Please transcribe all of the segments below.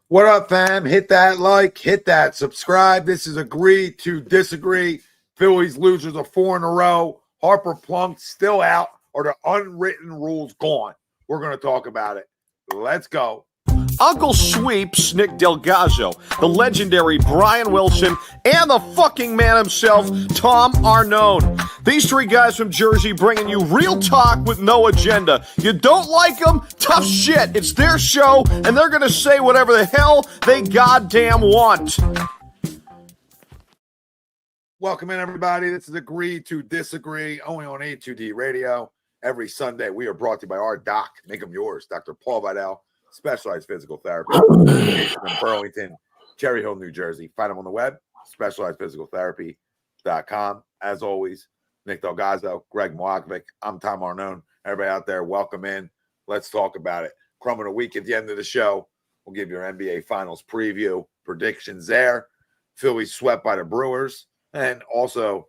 What up, fam? Hit that like, hit that subscribe. This is Agree to Disagree. Phillies losers are 4 in a row. Harper Plunked still out, or the unwritten rules gone. We're going to talk about it. Let's go. Uncle Sweeps, Nick Delgazzo, the legendary Brian Wilson, and the fucking man himself, Tom Arnone. These three guys from Jersey bringing you real talk with no agenda. You don't like them? Tough shit. It's their show, and they're going to say whatever the hell they goddamn want. Welcome in, everybody. This is Agree to Disagree, only on A2D Radio. Every Sunday, we are brought to you by our doc. Make them yours, Dr. Paul Vidal. Specialized physical therapy in Burlington, Cherry Hill, New Jersey. Find them on the web, specializedphysicaltherapy.com. As always, Nick Delgazzo, Greg Moakovic. I'm Tom Arnone. Everybody out there, welcome in. Let's talk about it. Crumb of the week at the end of the show. We'll give you our NBA Finals preview, predictions there. Phillies swept by the Brewers, and also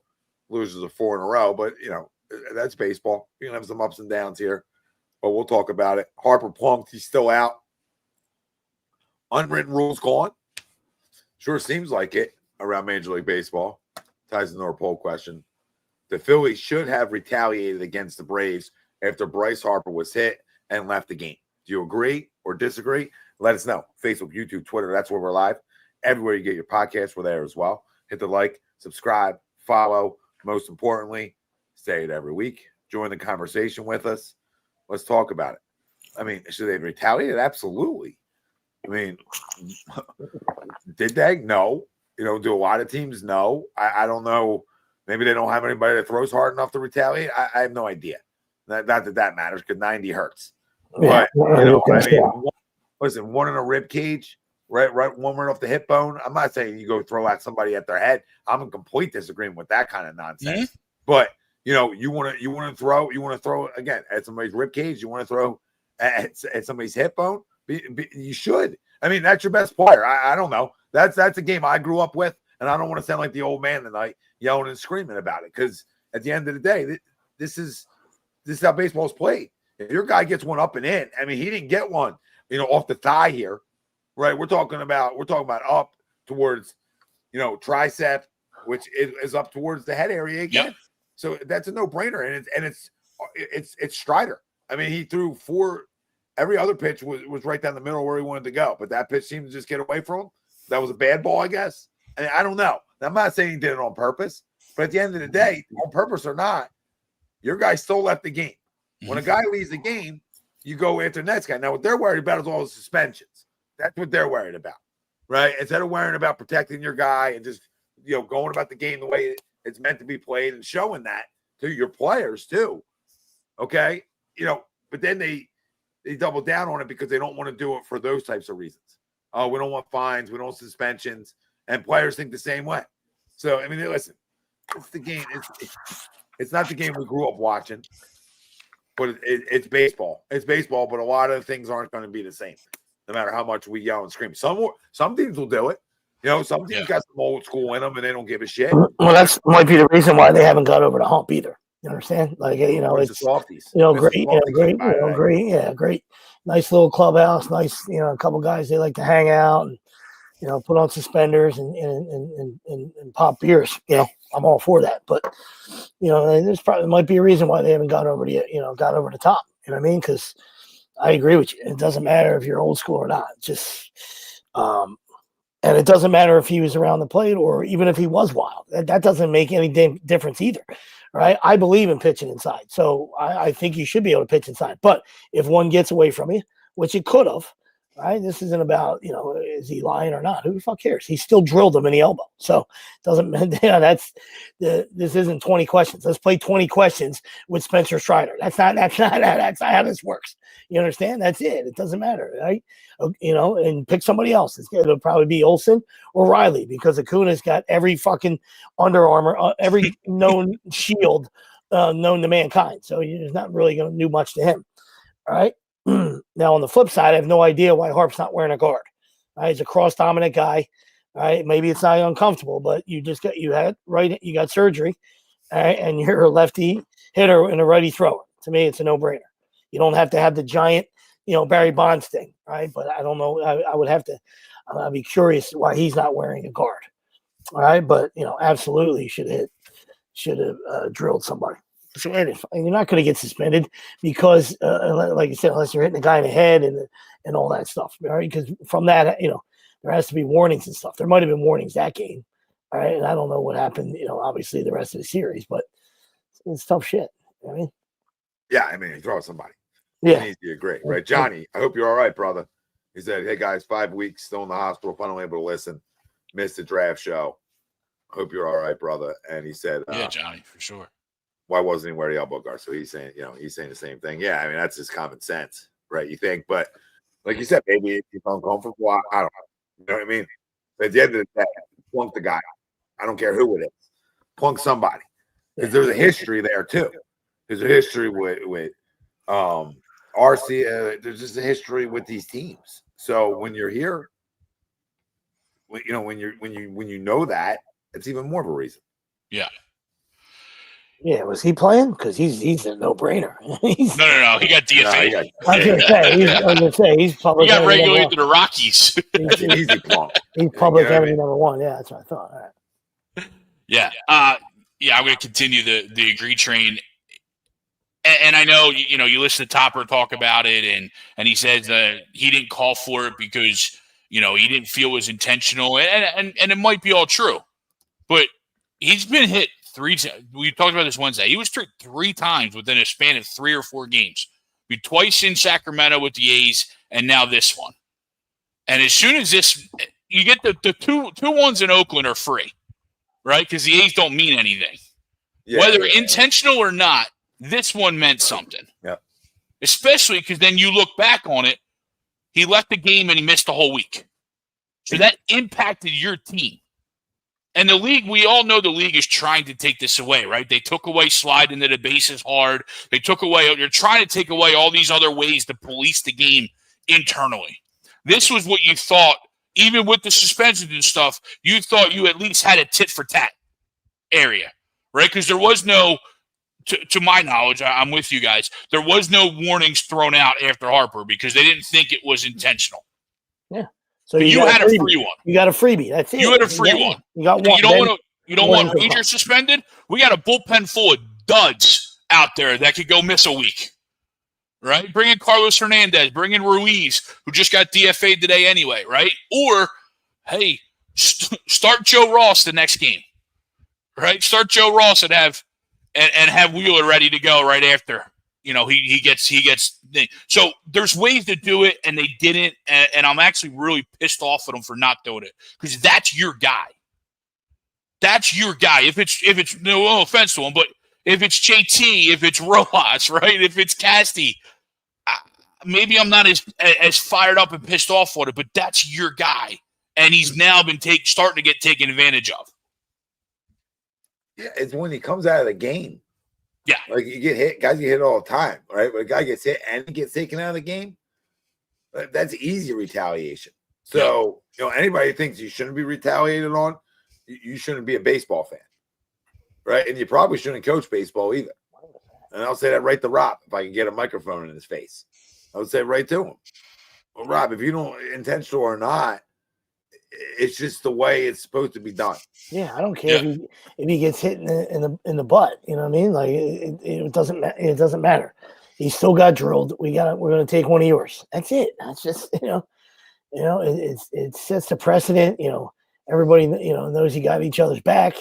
losers of 4 in a row. But, you know, that's baseball. You're going to have some ups and downs here. But we'll talk about it. Harper Plunked, he's still out. Unwritten rules gone. Sure seems like it around Major League Baseball. Ties into our poll question. The Phillies should have retaliated against the Braves after Bryce Harper was hit and left the game. Do you agree or disagree? Let us know. Facebook, YouTube, Twitter, that's where we're live. Everywhere you get your podcasts, we're there as well. Hit the like, subscribe, follow. Most importantly, say it every week. Join the conversation with us. Let's talk about it. I mean, should they retaliate? Absolutely. I mean, did they? No. You know, do a lot of teams? No. I don't know. Maybe they don't have anybody that throws hard enough to retaliate. I have no idea. Not that matters because 90 hurts. But, you know, I mean, listen, one in a rib cage, right, one right off the hip bone. I'm not saying you go throw at somebody at their head. I'm in complete disagreement with that kind of nonsense. Mm-hmm. But you know, you want to throw again at somebody's rib cage. You want to throw at somebody's hip bone. You should. I mean, that's your best player. I don't know. That's a game I grew up with, and I don't want to sound like the old man tonight, yelling and screaming about it. Because at the end of the day, this is how baseball is played. If your guy gets one up and in, I mean, he didn't get one, you know, off the thigh here, right? We're talking about up towards, you know, tricep, which is up towards the head area again. Yep. So that's a no-brainer, and it's Strider. I mean, he threw 4. Every other pitch was right down the middle where he wanted to go, but that pitch seemed to just get away from him. That was a bad ball, I guess. And I don't know. I'm not saying he did it on purpose, but at the end of the day, on purpose or not, your guy still left the game. When a guy leaves the game, you go after the next guy. Now, what they're worried about is all the suspensions. That's what they're worried about, right? Instead of worrying about protecting your guy and just, you know, going about the game the way it's meant to be played and showing that to your players too. Okay. You know, but then they double down on it because they don't want to do it for those types of reasons. Oh, we don't want fines. We don't want suspensions. And players think the same way. So, I mean, listen, it's the game. It's not the game we grew up watching, but it's baseball. It's baseball, but a lot of things aren't going to be the same, no matter how much we yell and scream. Some teams will do it. You know, some teams got some old school in them, and they don't give a shit. Well, that's might be the reason why they haven't got over the hump either. You understand? Like, you know, it's softies. You know, great, great, nice little clubhouse, nice. You know, a couple guys they like to hang out and, you know, put on suspenders and pop beers. You know, I'm all for that, but you know, there's probably might be a reason why they haven't got over the top. You know what I mean? Because I agree with you. It doesn't matter if you're old school or not. Just and it doesn't matter if he was around the plate or even if he was wild. That doesn't make any difference either, right? I believe in pitching inside. So I think you should be able to pitch inside. But if one gets away from you, which it could have, right? This isn't about, you know, is he lying or not? Who the fuck cares? He still drilled him in the elbow. So doesn't, this isn't 20 questions. Let's play 20 questions with Spencer Strider. That's not how this works. You understand? That's it. It doesn't matter, right? You know, and pick somebody else. It'll probably be Olsen or Riley because Acuna's got every fucking Under Armour, every known shield known to mankind. So you're not really going to do much to him. All right. Now, on the flip side, I have no idea why Harp's not wearing a guard. Right? He's a cross-dominant guy. Right? Maybe it's not uncomfortable, but you got surgery, right? And you're a lefty hitter and a righty thrower. To me, it's a no-brainer. You don't have to have the giant Barry Bonds thing, right? But I don't know. I would have to. I'd be curious why he's not wearing a guard. All right, but absolutely should have drilled somebody. So, and you're not going to get suspended because, like I said, unless you're hitting the guy in the head and all that stuff, right? Because from that, there has to be warnings and stuff. There might have been warnings that game, all right? And I don't know what happened, obviously the rest of the series, but it's tough shit. I mean, yeah, I mean, you throw somebody. Yeah, It's easy to agree, right? Johnny, I hope you're all right, brother. He said, "Hey guys, 5 weeks, still in the hospital, finally able to listen. Missed the draft show. Hope you're all right, brother." And he said, "Yeah, Johnny, for sure. Why wasn't he wearing the elbow guard?" So he's saying, he's saying the same thing. Yeah, I mean, that's just common sense, right? You think, but like you said, maybe he's uncomfortable. I don't know. You know what I mean? But at the end of the day, plunk the guy. I don't care who it is. Plunk somebody. Because there's a history there too. There's a history with RC. There's just a history with these teams. So when you're here, when you know that, it's even more of a reason. Yeah. Yeah, was he playing? Because he's a no-brainer. No. He got DFA. I was gonna say he's public. He got regulated to the Rockies. He's an easy plunk. He's public enemy number one. Yeah, that's what I thought. All right. Yeah. I'm going to continue the agree train. And I know you listen to Topper talk about it, and he says that he didn't call for it because he didn't feel it was intentional, and it might be all true, but he's been hit 3 times. We talked about this Wednesday. He was tricked 3 times within a span of 3 or 4 games. Twice in Sacramento with the A's, and now this one. And as soon as you get the two ones in Oakland are free, right? Because the A's don't mean anything. Yeah, whether intentional or not, this one meant something. Yeah. Especially because then you look back on it, he left the game and he missed the whole week. So that impacted your team. And the league, we all know the league is trying to take this away, right? They took away slide into the bases hard. They're trying to take away all these other ways to police the game internally. This was what you thought, even with the suspensions and stuff, you thought you at least had a tit for tat area, right? Because there was no, to my knowledge, I'm with you guys, there was no warnings thrown out after Harper because they didn't think it was intentional. Yeah. So you had a free one. You got a freebie. That's it. You had a free one. You got one. You don't want Ranger suspended? We got a bullpen full of duds out there that could go miss a week. Right? Bring in Carlos Hernandez. Bring in Ruiz, who just got DFA'd today anyway, right? Or, hey, start Joe Ross the next game. Right? Start Joe Ross and have Wheeler ready to go right after. He gets. So there's ways to do it, and they didn't. And I'm actually really pissed off at them for not doing it because that's your guy. That's your guy. If it's no offense to him, but if it's JT, if it's Rojas, right? If it's Casty, maybe I'm not as fired up and pissed off for it, but that's your guy, and he's now been starting to get taken advantage of. Yeah, it's when he comes out of the game. Yeah. Like you get hit, guys get hit all the time, right? When a guy gets hit and he gets taken out of the game, that's easy retaliation. So, anybody who thinks you shouldn't be retaliated on, you shouldn't be a baseball fan, right? And you probably shouldn't coach baseball either. And I'll say that right to Rob if I can get a microphone in his face. I would say right to him. Well, Rob, if you don't intentional or not, it's just the way it's supposed to be done. Yeah, I don't care if he gets hit in the butt. You know what I mean? Like it doesn't matter. He still got drilled. We're gonna take one of yours. That's it. That's just it sets the precedent. Everybody knows you got each other's back,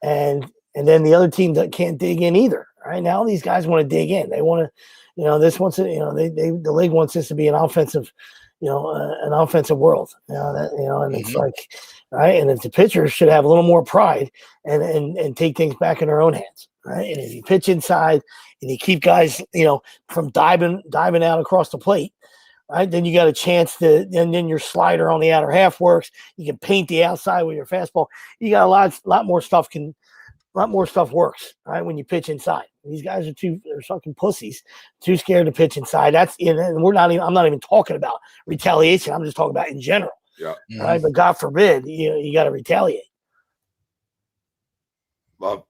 and then the other team that can't dig in either. Right now, these guys want to dig in. They want to, this wants to, the league wants this to be an offensive. An offensive world, and it's like, right. And if the pitchers should have a little more pride and take things back in their own hands, right. And if you pitch inside and you keep guys, from diving out across the plate, right, then you got a chance to, and then your slider on the outer half works. You can paint the outside with your fastball. You got a lot more stuff works, right, when you pitch inside. These guys they're fucking pussies, too scared to pitch inside. That's and I'm not even talking about retaliation. I'm just talking about in general. Yeah. Right. But God forbid, you got to retaliate. Love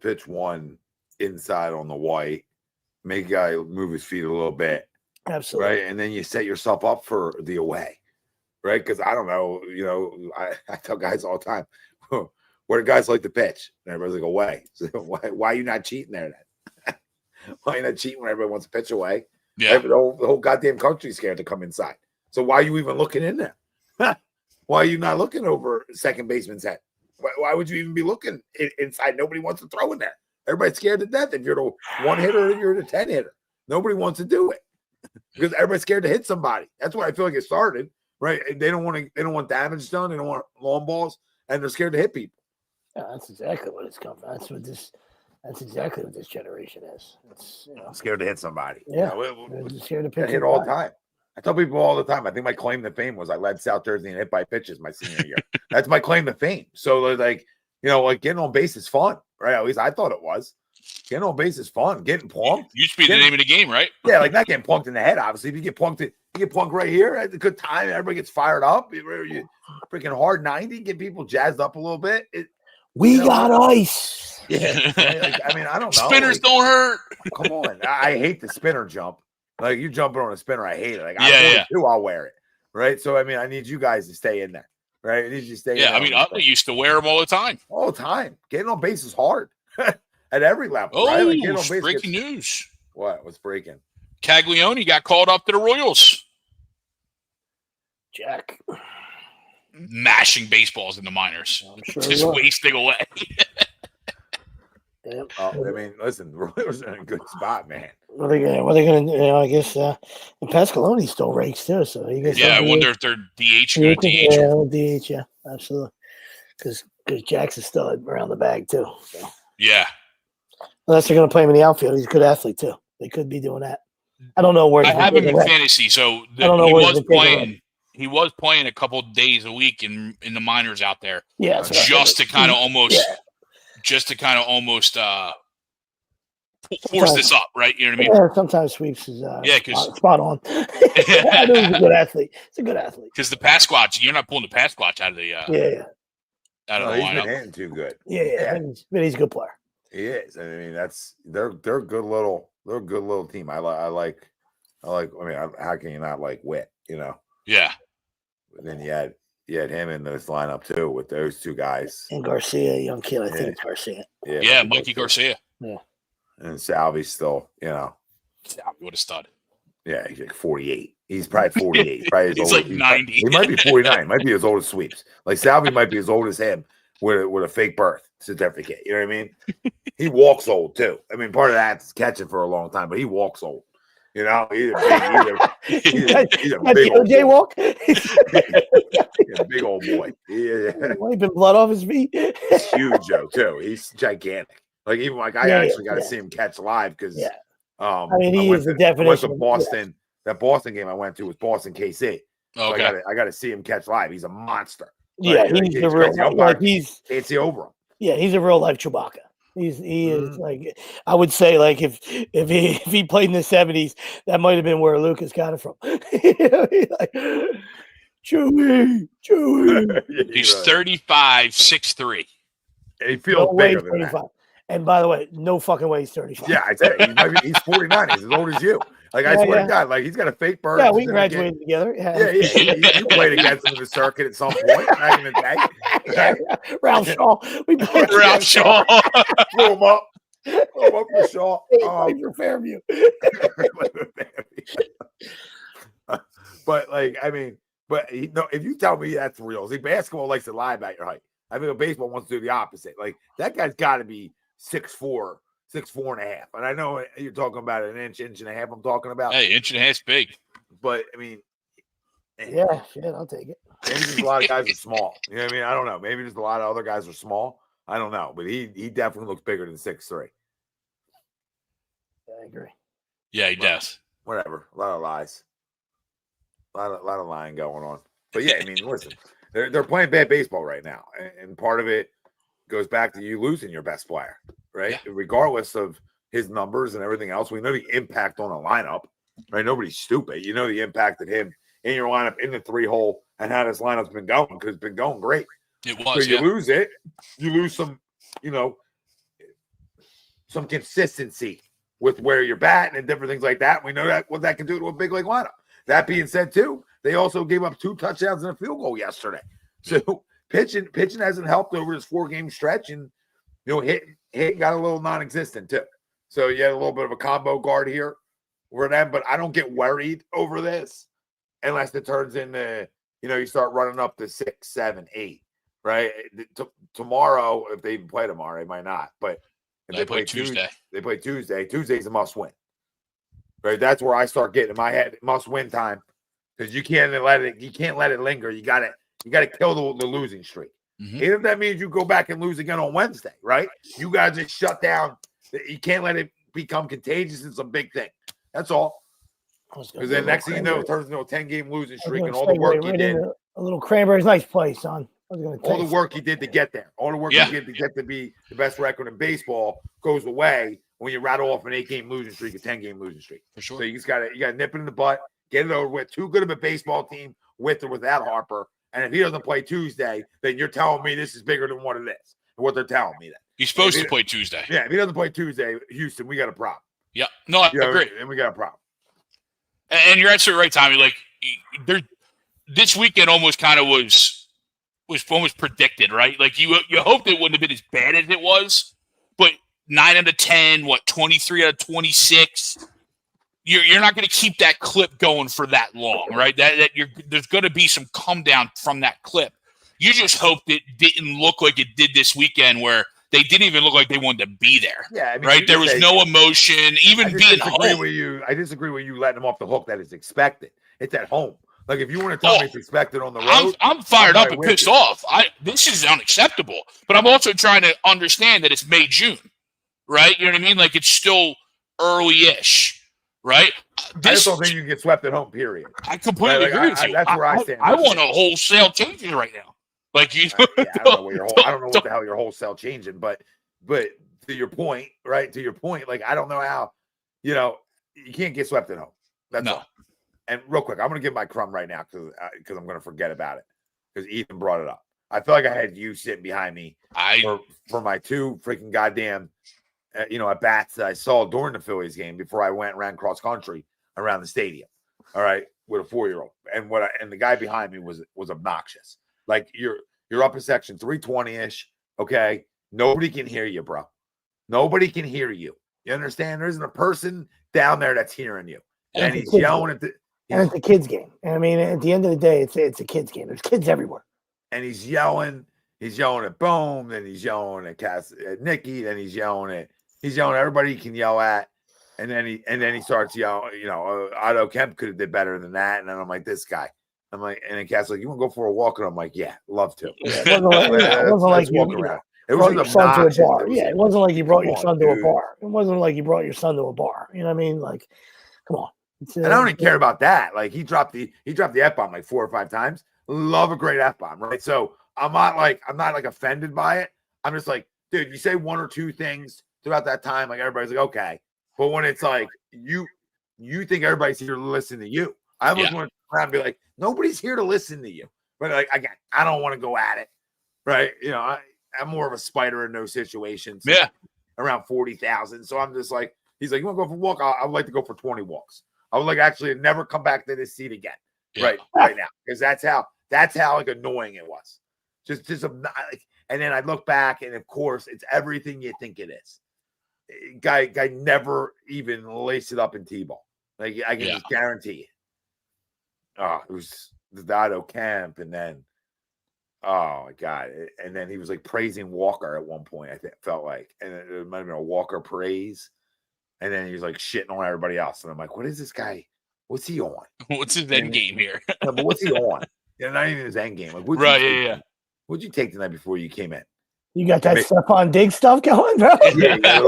pitch one inside on the white. Make a guy move his feet a little bit Absolutely. Right. And then you set yourself up for the away. Right. Because I don't know, I tell guys all the time, where do guys like to pitch? And everybody's like, away. So why are you not cheating there then? Why are you not cheating when everybody wants to pitch away? Yeah. The whole goddamn country's scared to come inside. So why are you even looking in there? Why are you not looking over second baseman's head? Why would you even be looking inside? Nobody wants to throw in there. Everybody's scared to death if you're the one hitter or if you're the 10 hitter. Nobody wants to do it because everybody's scared to hit somebody. That's why I feel like it started, right? They don't want damage done. They don't want long balls, and they're scared to hit people. Yeah, that's exactly what it's come from. That's exactly what this generation is. It's scared to hit somebody. Yeah, we're scared to pitch hit all the time. I tell people all the time. I think my claim to fame was I led South Jersey in hit by pitches my senior year. That's my claim to fame. So like getting on base is fun, right? At least I thought it was. Getting on base is fun. Getting plunked used to be the name of the game, right? Yeah, like not getting plunked in the head. Obviously, if you get plunked right here at a good time, everybody gets fired up. You freaking hard 90, get people jazzed up a little bit. We got ice. Yeah, right? I mean, I don't know. Spinners don't hurt. Come on, I hate the spinner jump. Like you jumping on a spinner, I hate it. Like I'll wear it, right? So I mean, I need you guys to stay in there, right? I need you to stay. Yeah, I mean, I used to wear them all the time. All the time. Getting on base is hard at every level. Oh, right? Like breaking news! What's breaking? Caglione got called up to the Royals. Jack mashing baseballs in the minors, just wasting away. I mean, listen, the Royals are in a good spot, man. What are they gonna? I guess Pascaloni still rakes too. So I wonder if they're DH going to DH. Yeah, DH. Yeah, absolutely. Because Jack's a stud around the bag too. So. Yeah. Unless they're going to play him in the outfield, he's a good athlete too. They could be doing that. I don't know where. I have him in fantasy, so I don't know he where was playing. He was playing a couple days a week in the minors out there. Yeah, just to kind of almost. Just to kind of almost force this up, right? You know what I mean? Yeah, sometimes sweeps is spot on. I know he's a good athlete. He's a good athlete. Because the pass squats, you're not pulling the pass squats out of the out of the he's lineup. been hitting too good. Yeah. But he's a good player. He is. I mean, they're a good little team. I like. I mean, how can you not like Witt? Yeah. But then you had him in this lineup too with those two guys. And Garcia, young kid, I think it's Garcia. Yeah, Mikey Garcia. Yeah. And Salvi's still, Salvi, what a stud. Yeah, he's like 48. He's probably 48. He's like 90. He might be 49. He might be as old as Sweeps. Like Salvi might be as old as him with a fake birth certificate. You know what I mean? He walks old too. I mean, part of that's catching for a long time, but he walks old. He's a big old jaywalk. He's a big old boy. Wiping blood off his feet. He's huge, Joe, too. He's gigantic. Like even I actually got to see him catch live because I mean he is the definition of Boston. That Boston game I went to was Boston KC. Okay. So I got to see him catch live. He's a monster. Yeah, he's the real can't see over him. Yeah, he's a real life Chewbacca. He is like I would say like if he played in the 70s, that might have been where Lucas got it from. Like, Chewy. He's 35, 6'3". And he feels bigger than that. And by the way, no fucking way he's 35. Yeah, I said he's 49. He's as old as you. Like I swear to God, like he's got a fake birth. Yeah, we graduated together. Yeah. You played against him in the circuit at some point back in the day. Yeah. Ralph Shaw. We played Ralph Shaw. Throw him up for Shaw. For Fairview. But like, I mean, if you tell me that's real, see, basketball likes to lie about your height. I think baseball wants to do the opposite. Like that guy's got to be 6'4", 6'4" and a half. And I know you're talking about an inch and a half. I'm talking about. Hey, inch and a half's big. But I mean, yeah, I'll take it. Maybe just a lot of guys are small. You know what I mean? I don't know. Maybe just a lot of other guys are small. I don't know. But he definitely looks bigger than 6'3". I agree. Yeah, he does. Whatever. A lot of lies. A lot of lying going on. But yeah, I mean, listen, they're playing bad baseball right now, and part of it goes back to you losing your best player, right? Yeah. Regardless of his numbers and everything else, we know the impact on a lineup, right? Nobody's stupid. You know the impact of him in your lineup in the 3-hole and how this lineup's been going because it's been going great. It was. So you lose it, you lose some, some consistency with where you're batting and different things like that. We know that what that can do to a big league lineup. That being said, too, they also gave up 2 touchdowns and a field goal yesterday. So pitching hasn't helped over this 4-game stretch, and hitting got a little non-existent too. So you had a little bit of a combo guard here for them, but I don't get worried over this unless it turns into, you start running up to 6, 7, 8, right? Tomorrow, if they even play tomorrow, they might not. But if they play Tuesday. They play Tuesday. Tuesday's a must-win, right? That's where I start getting in my head must-win time, because you can't let it linger. You got to kill the losing streak. Mm-hmm. Even if that means you go back and lose again on Wednesday, right? You got to just shut down. You can't let it become contagious. It's a big thing. That's all. Because then next thing you know, it turns into a 10-game losing streak, and all the work you did. A little Cranberry's nice play, son. All the work you did to get there, all the work you did to get to be the best record in baseball goes away when you rattle off an 8-game losing streak, a 10-game losing streak. For sure. So you got to nip it in the butt, get it over with. Too good of a baseball team with or without Harper. And if he doesn't play Tuesday, then you're telling me this is bigger than what it is. And what they're telling me that. He's supposed to play Tuesday. Yeah, if he doesn't play Tuesday, Houston, we got a problem. Yeah. No, I agree. And we got a problem. And you're absolutely right, Tommy. Like, this weekend almost kind of was almost predicted, right? Like, you hoped it wouldn't have been as bad as it was, but 9 out of 10, 23 out of 26. You're not going to keep that clip going for that long, right? There's going to be some come down from that clip. You just hoped it didn't look like it did this weekend, where they didn't even look like they wanted to be there. Yeah, I mean, right. There was no emotion, even being home. I disagree with you letting them off the hook. That is expected. It's at home. Like, if you want to tell me it's expected on the road, I'm fired up and pissed off. This is unacceptable. But I'm also trying to understand that it's May, June, right? You know what I mean? Like, it's still early-ish. Right? I just don't think you can get swept at home, period. I completely agree with you. That's where I stand. I want a wholesale changes right now. Like, I don't know what the hell your wholesale changing, but to your point, right? To your point, like, I don't know how, you can't get swept at home. That's all. And real quick, I'm going to give my crumb right now because I'm going to forget about it because Ethan brought it up. I feel like I had you sitting behind me for my 2 freaking goddamn at bats that I saw during the Phillies game before I went and ran cross country around the stadium. All right, with a 4-year-old, and the guy behind me was obnoxious. Like, you're up in section 320-ish. Okay, nobody can hear you, bro. Nobody can hear you. You understand? There isn't a person down there that's hearing you, and he's yelling at the. And it's a kids game. I mean, at the end of the day, it's a kids game. There's kids everywhere. And he's yelling. He's yelling at Bohm. Then he's yelling at Nikki. Then he's yelling at everybody he can yell at. And then he starts yelling. Otto Kemp could have did better than that. And then I'm like, this guy. I'm like, and then Cat's like, you want to go for a walk? And I'm like, yeah, love to. It wasn't like you brought your son to a bar. Yeah, it wasn't like you brought your son to a bar. It wasn't like you brought your son to a bar. You know what I mean? Like, come on. And I don't even care about that. Like, he dropped the F-bomb like 4 or 5 times. Love a great F-bomb, right? So I'm not offended by it. I'm just like, dude, you say 1 or 2 things throughout that time, like, everybody's like, okay. But when it's like you think everybody's here to listen to you, I almost want to turn around and be like, nobody's here to listen to you. But like, I don't want to go at it, right? I'm more of a spider in those situations. Yeah, around 40,000. So I'm just like, he's like, you want to go for a walk? I would like to go for 20 walks. I would like actually never come back to this seat again, right now, because that's how like annoying it was. Just like, and then I look back, and of course, it's everything you think it is. Guy never even laced it up in T-ball. Like, I can just guarantee it. Oh, it was the Otto Kemp, and then, oh my God, and then he was like praising Walker at one point. I think felt like, and it might have been a Walker praise. And then he was like shitting on everybody else. And I'm like, what is this guy? What's he on? What's his end game here? No, but what's he on? Not even his end game. Like, what'd you take tonight before you came in? You got that Stephon Diggs stuff going, bro? Yeah, a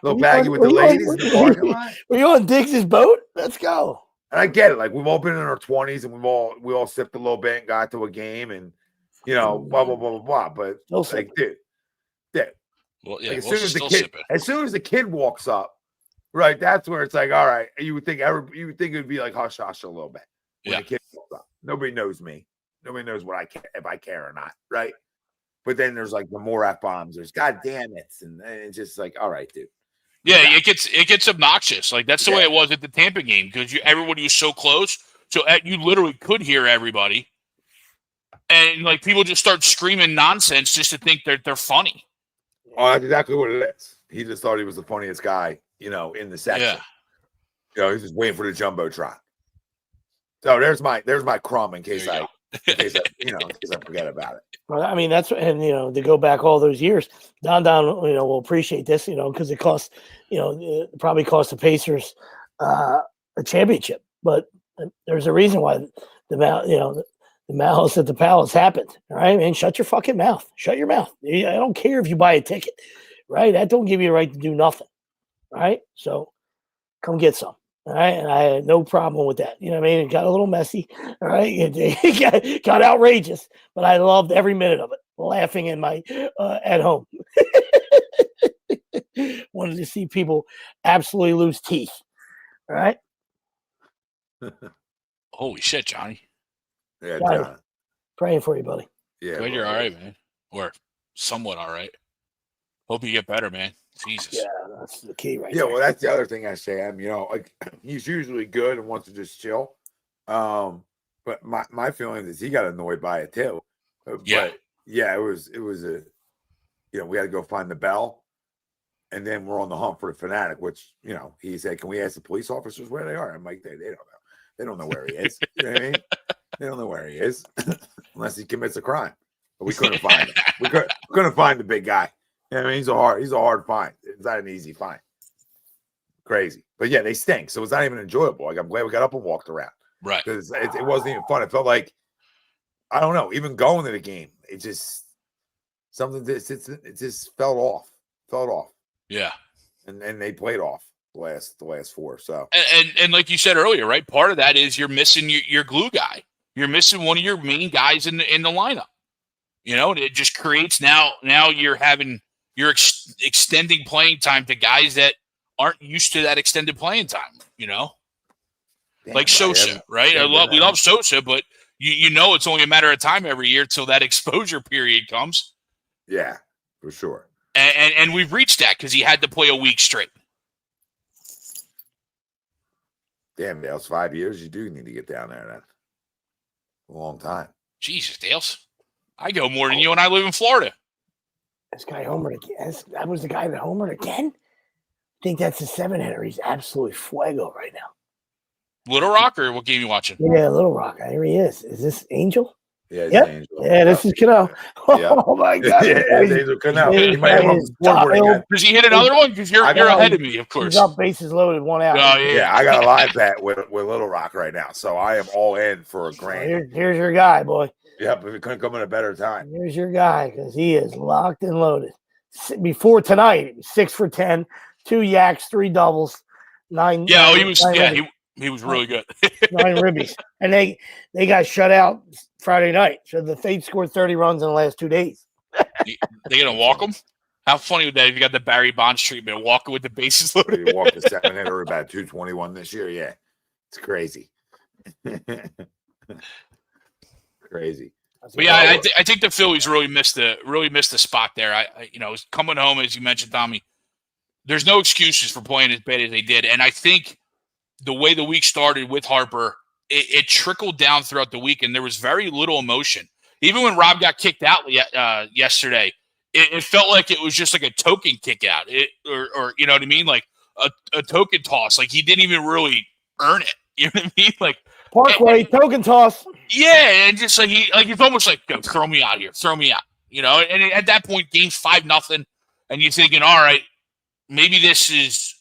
little baggy with the ladies in the parking lot. Were you on Diggs' boat? Let's go. And I get it. Like, we've all been in our 20s, and we all sipped a little bit and got to a game, and blah blah blah blah blah. But like, dude. Well, yeah. Like, as soon as the kid walks up, right, that's where it's like, all right. You would think it would be like hush hush a little bit when the kid walks up. Nobody knows me. Nobody knows what I care, if I care or not, right? But then there's like the more F-bombs. There's God damn it, and it's just like, all right, dude. Yeah, it gets obnoxious. Like that's the way it was at the Tampa game because everybody was so close, so you literally could hear everybody, and like people just start screaming nonsense just to think they're funny. Oh, that's exactly what it is. He just thought he was the funniest guy, in the section. Yeah. He's just waiting for the jumbotron. So there's my crumb in case I forget about it. Well, I mean, that's, and, to go back all those years, Don, will appreciate this, because it cost, it probably cost the Pacers a championship, but there's a reason why the malice at the palace happened. All right, man, shut your fucking mouth. Shut your mouth. I don't care if you buy a ticket, right? That don't give you a right to do nothing, right? So come get some. All right, and I had no problem with that. You know what I mean? It got a little messy. All right, it got outrageous, but I loved every minute of it. Laughing in my at home. Wanted to see people absolutely lose teeth. All right. Holy shit, Johnny. Yeah, Johnny, praying for you, buddy. Yeah, glad you're all right, man, or somewhat all right. Hope you get better, man. Jesus. Yeah, that's the key right there. there. Well, that's the other thing I say. Like he's usually good and wants to just chill. But my feeling is he got annoyed by it too. But it was a, we had to go find the bell, and then we're on the hunt for the fanatic. Which he said, "Can we ask the police officers where they are?" I'm like, they don't know. They don't know where he is. You know what I mean? They don't know where he is unless he commits a crime. But we couldn't find him. We couldn't find the big guy. I mean, he's a hard find. It's not an easy find. Crazy. But yeah, they stink. So it's not even enjoyable. Like, I'm glad we got up and walked around. Right. Because it wasn't even fun. It felt like, I don't know, even going to the game, it just, it just felt off. Yeah. And they played off the last four. So. And like you said earlier, right? Part of that is you're missing your glue guy. You're missing one of your main guys in the lineup. And it just creates now you're extending playing time to guys that aren't used to that extended playing time, Damn, like Sosa, right? We love Sosa, but it's only a matter of time every year till that exposure period comes. Yeah, for sure. And we've reached that because he had to play a week straight. Damn, Dale's 5 years. You do need to get down there then. A long time. Jesus, Dales. I go more than you, and I live in Florida. This guy homered again. That was the guy that homered again? I think that's a 7-hitter. He's absolutely fuego right now. Little Rock, or what game you watching? Yeah, Little Rock. Here he is. Is this Angel? Yeah, yep. Angel. Yeah, this is Cano. Oh my God! Yeah, Angel Cano. He might have on the scoreboard again. Does he hit another one? Because you're ahead of me, of course. He's up, bases loaded, 1 out. Oh, yeah, I got a live bet with Little Rock right now, so I am all in for a grand. Here's your guy, boy. Yep, if it couldn't come at a better time. Here's your guy because he is locked and loaded. Before tonight, it was 6 for 10, 2 yaks, 3 doubles, 9. Yeah, he was really good. 9 ribbies, and they got shut out Friday night. So the Fate scored 30 runs in the last 2 days. They gonna walk him? How funny would that if you got the Barry Bonds treatment, walking with the bases loaded? He walked the 7-hitter about 221 this year. Yeah, it's crazy. Crazy. But yeah, I think the Phillies really missed the spot there. I coming home, as you mentioned, Tommy. There's no excuses for playing as bad as they did, and I think the way the week started with Harper, it trickled down throughout the week, and there was very little emotion. Even when Rob got kicked out yesterday, it felt like it was just like a token kick out, or you know what I mean, like a token toss. Like he didn't even really earn it. You know what I mean? Like Parkway token toss. Yeah, and just like it's almost like throw me out here, throw me out. And at that point, game's 5-0, and you're thinking, all right, maybe this is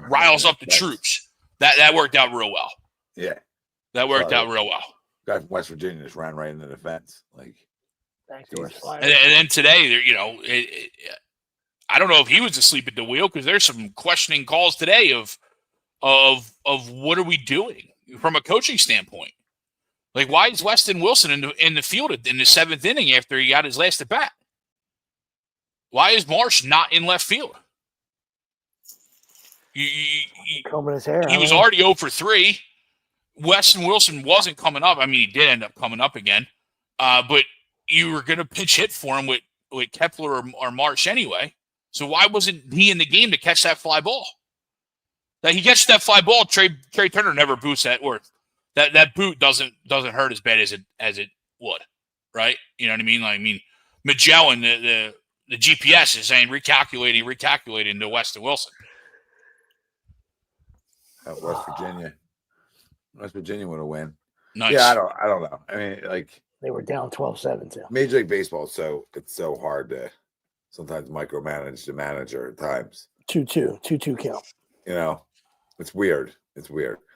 riles up the troops. That worked out real well. Yeah, that worked out real well. Guy from West Virginia just ran right into the fence. Like, and then today, I don't know if he was asleep at the wheel because there's some questioning calls today of what are we doing from a coaching standpoint. Like, why is Weston Wilson in the field in the 7th inning after he got his last at bat? Why is Marsh not in left field? Combing his hair. He was already 0 for 3. Weston Wilson wasn't coming up. I mean, he did end up coming up again. But you were going to pinch hit for him with Kepler or Marsh anyway. So why wasn't he in the game to catch that fly ball? That he catches that fly ball, Trey Turner never boots that, or that boot doesn't hurt as bad as it would, right? You know what I mean? Like, I mean, Magellan, the GPS is saying recalculating to Weston Wilson. West Virginia would have win. Nice. Yeah, I don't know. I mean, like, They were down 12-7 too. Major League Baseball, it's so hard to sometimes micromanage the manager at times. 2-2 count. You know, it's weird.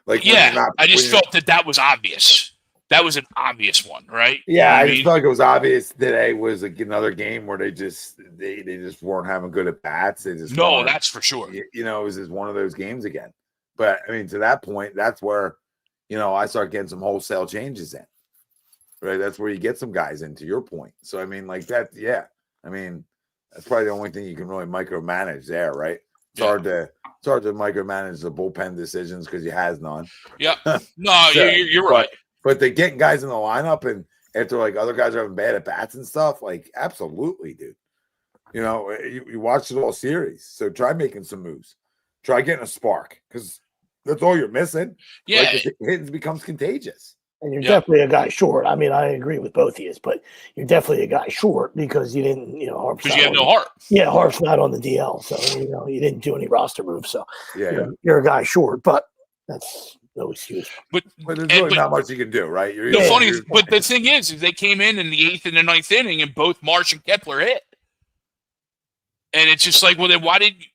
Like, yeah, I just felt that was obvious. That was an obvious one, right? Yeah, I just felt like it was obvious today was like another game where they just weren't having good at bats. That's for sure. You know, it was just one of those games again. But I mean, to that point, that's where, you know, I start getting some wholesale changes in. Right, that's where you get some guys in. To your point, so I mean, like that. Yeah, I mean, that's probably the only thing you can really micromanage there, right? It's hard to micromanage the bullpen decisions because he has none. Yeah, no, so, you're right. But they getting guys in the lineup, and after like other guys are having bad at bats and stuff, like absolutely, dude. You know, you watched it all series, so try making some moves. Try getting a spark because that's all you're missing. Yeah, like, it becomes contagious. And you're definitely a guy short. I mean, I agree with both of you, but you're definitely a guy short because you didn't, you know, Harp's because you have no heart. Yeah, Harp's not on the DL, so you know you didn't do any roster moves. So you're a guy short, but that's no excuse. But there's really not much you can do, right? But the thing is they came in the 8th and the 9th inning, and both Marsh and Kepler hit, and it's just like, well, then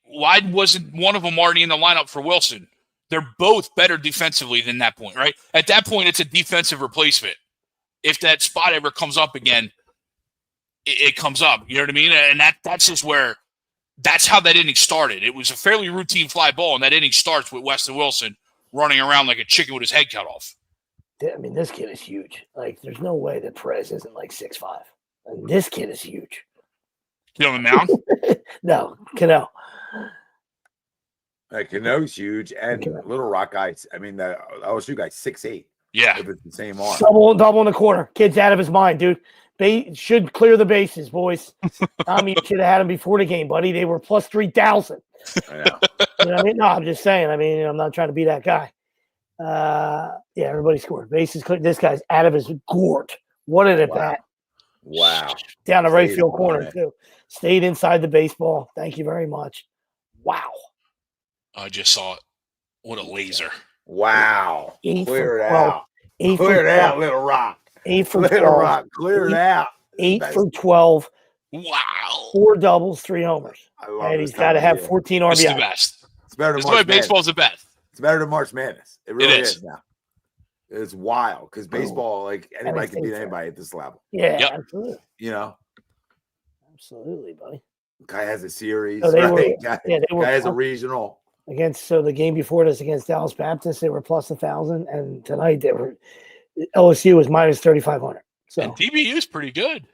why wasn't one of them already in the lineup for Wilson? They're both better defensively than that point, right? At that point, it's a defensive replacement. If that spot ever comes up again, it comes up. You know what I mean? And that's just that's how that inning started. It was a fairly routine fly ball, and that inning starts with Weston Wilson running around like a chicken with his head cut off. I mean, this kid is huge. Like, there's no way that Perez isn't like 6'5". And this kid is huge. Get on the mound? No, Cano. Cano's huge, and Little Rock guys. I mean, the LSU guy's 6'8". Yeah, if it's the same arm. Double in the corner. Kid's out of his mind, dude. They should clear the bases, boys. Tommy, you should have had him before the game, buddy. They were plus 3,000. I know. You know what I mean? No, I'm just saying. I mean, I'm not trying to be that guy. Yeah, everybody scored. Bases clear. This guy's out of his gourd. What an at bat! Wow. Down the right field corner too. Stayed inside the baseball. Thank you very much. Wow. I just saw it. What a laser. Wow. Clear it out. Clear it out, Little Rock. 8 for 12. Little Rock, clear it out. 8 for 12. Wow. 4 doubles, 3 homers. I love and he's got to have 14 RBI. It's the best. It's better than March Madness. Baseball's the best. It's better than March Madness. It really is now. It's wild because baseball, like anybody can beat anybody at this level. Yeah, absolutely. You know? Absolutely, buddy. Guy has a series. So right? They were guy has a regional. So the game before this against Dallas Baptist, they were plus 1,000, and tonight LSU was minus 3,500. So and DBU is pretty good.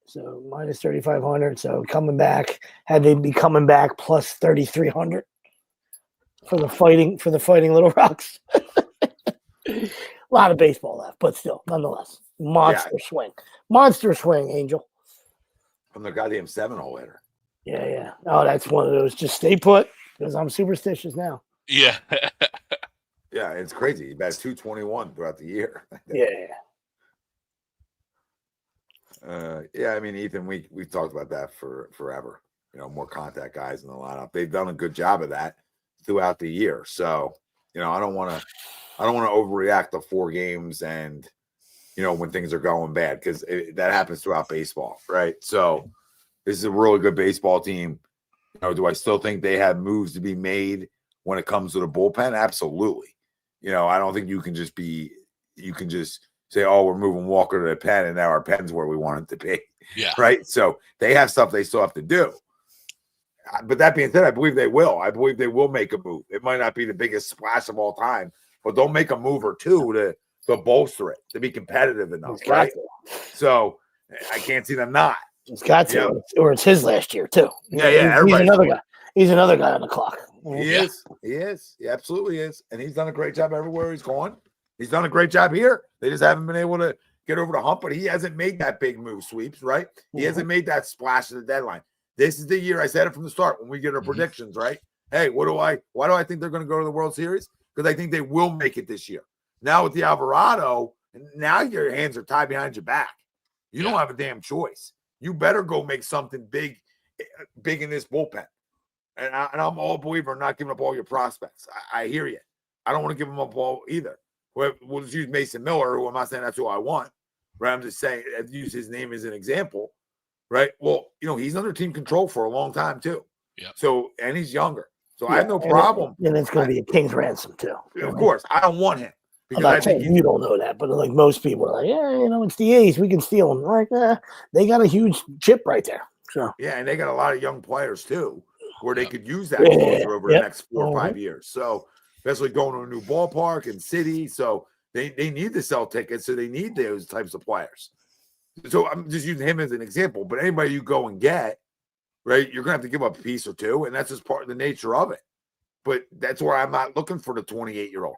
So minus 3,500. So coming back, had they be coming back plus 3,300 for the fighting Little Rocks. A lot of baseball left, but still, nonetheless, monster swing, Angel. From the goddamn 7-hole hitter. Yeah. Oh, that's one of those. Just stay put because I'm superstitious now. Yeah. Yeah, it's crazy. He bats 221 throughout the year. Yeah. I mean, Ethan, we've talked about that for forever. You know, more contact guys in the lineup. They've done a good job of that throughout the year. So, you know, I don't want to overreact to 4 games and, you know, when things are going bad because that happens throughout baseball, right? So, this is a really good baseball team. You know, do I still think they have moves to be made when it comes to the bullpen? Absolutely. You know, I don't think you can just say, oh, we're moving Walker to the pen, and now our pen's where we want it to be. Yeah. Right? So they have stuff they still have to do. But that being said, I believe they will. I believe they will make a move. It might not be the biggest splash of all time, but they'll make a move or two to bolster it, to be another enough, right? So I can't see them not. He's got to, or it's his last year, too. Yeah. He's another guy. He's another guy on the clock. He is. He absolutely is. And he's done a great job everywhere he's gone. He's done a great job here. They just haven't been able to get over the hump, but he hasn't made that big move, Sweeps, right? He hasn't made that splash at the deadline. This is the year. I said it from the start when we get our predictions, right? Hey, why do I think they're going to go to the World Series? Because I think they will make it this year. Now with the Alvarado, now your hands are tied behind your back. You don't have a damn choice. You better go make something big in this bullpen. And I'm all believer in not giving up all your prospects. I hear you. I don't want to give them up all either. We'll just use Mason Miller, who I'm not saying that's who I want. Right? I'm just saying, I've used his name as an example. Right? Well, he's under team control for a long time too. Yeah. So, and he's younger. So I have no problem. And it's going to be a king's ransom too. Of course. I don't want him. I'm not saying you don't know that, but like most people are like, yeah, it's the A's. We can steal them. Like, they got a huge chip right there. So yeah, and they got a lot of young players too, where they could use that closer over the next 4 or 5 years. So especially going to a new ballpark and city. So they need to sell tickets. So they need those types of players. So I'm just using him as an example. But anybody you go and get, right, you're gonna have to give up a piece or two, and that's just part of the nature of it. But that's where I'm not looking for the 28-year-old.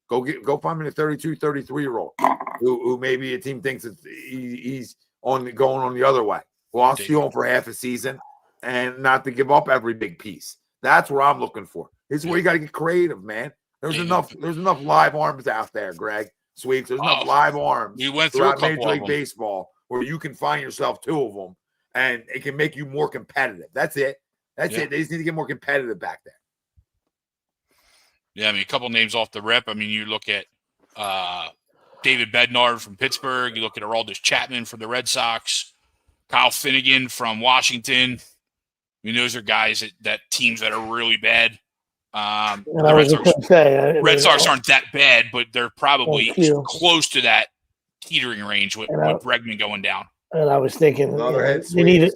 Go find me the 32, 33-year-old who maybe a team thinks he's going on the other way. Well, I'll steal him for half a season and not to give up every big piece. That's what I'm looking for. This is where you got to get creative, man. There's enough live arms out there, Greg. Sweeps. There's enough live arms. We went through a couple Major League Baseball where you can find yourself 2 of them, and it can make you more competitive. That's it. That's it. They just need to get more competitive back there. Yeah, I mean, a couple names off the rip. I mean, you look at David Bednar from Pittsburgh. You look at Aroldis Chapman from the Red Sox. Kyle Finnegan from Washington. I mean, those are guys that teams that are really bad. The Red Sox aren't that bad, but they're probably close to that teetering range with Bregman going down. And I was thinking, another head. You need it.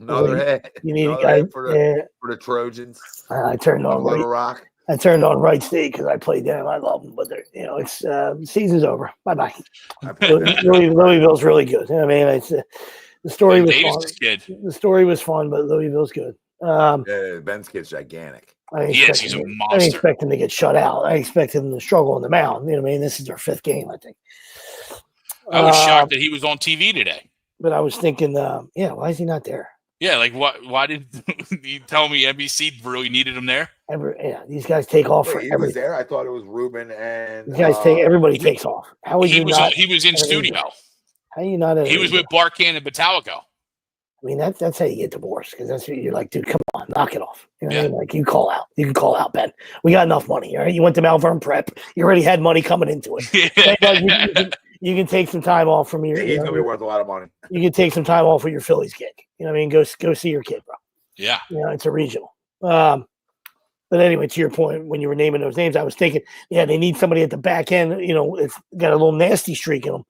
Another head. You need a guy for the Trojans. I turned on Little Rock. I turned on Wright State because I played them. I love them, but it's season's over. Bye. Louisville's really good. I mean, it's the story was fun. The story was fun, but Louisville's good. Ben's kid's gigantic. He's a monster. I didn't expect him to get shut out. I expected him to struggle on the mound. You know what I mean? This is their 5th game, I think. I was shocked that he was on TV today. But I was thinking, why is he not there? Yeah, like why did you tell me NBC really needed him there? These guys take off for everything. He was there. I thought it was Ruben and these guys everybody takes off. How would you not? He was in studio. How you not? He was with Barkan and Batalico. I mean, that's how you get divorced, because that's what you're like, dude, come on, knock it off. You know what I mean? Like, you call out. You can call out, Ben. We got enough money, all right? You went to Mount Vernon Prep. You already had money coming into it. You can take some time off from your. He's going to be worth a lot of money. You can take some time off with your Phillies gig. You know what I mean? Go see your kid, bro. Yeah. It's a regional. But anyway, to your point, when you were naming those names, I was thinking, they need somebody at the back end. It's got a little nasty streak in him.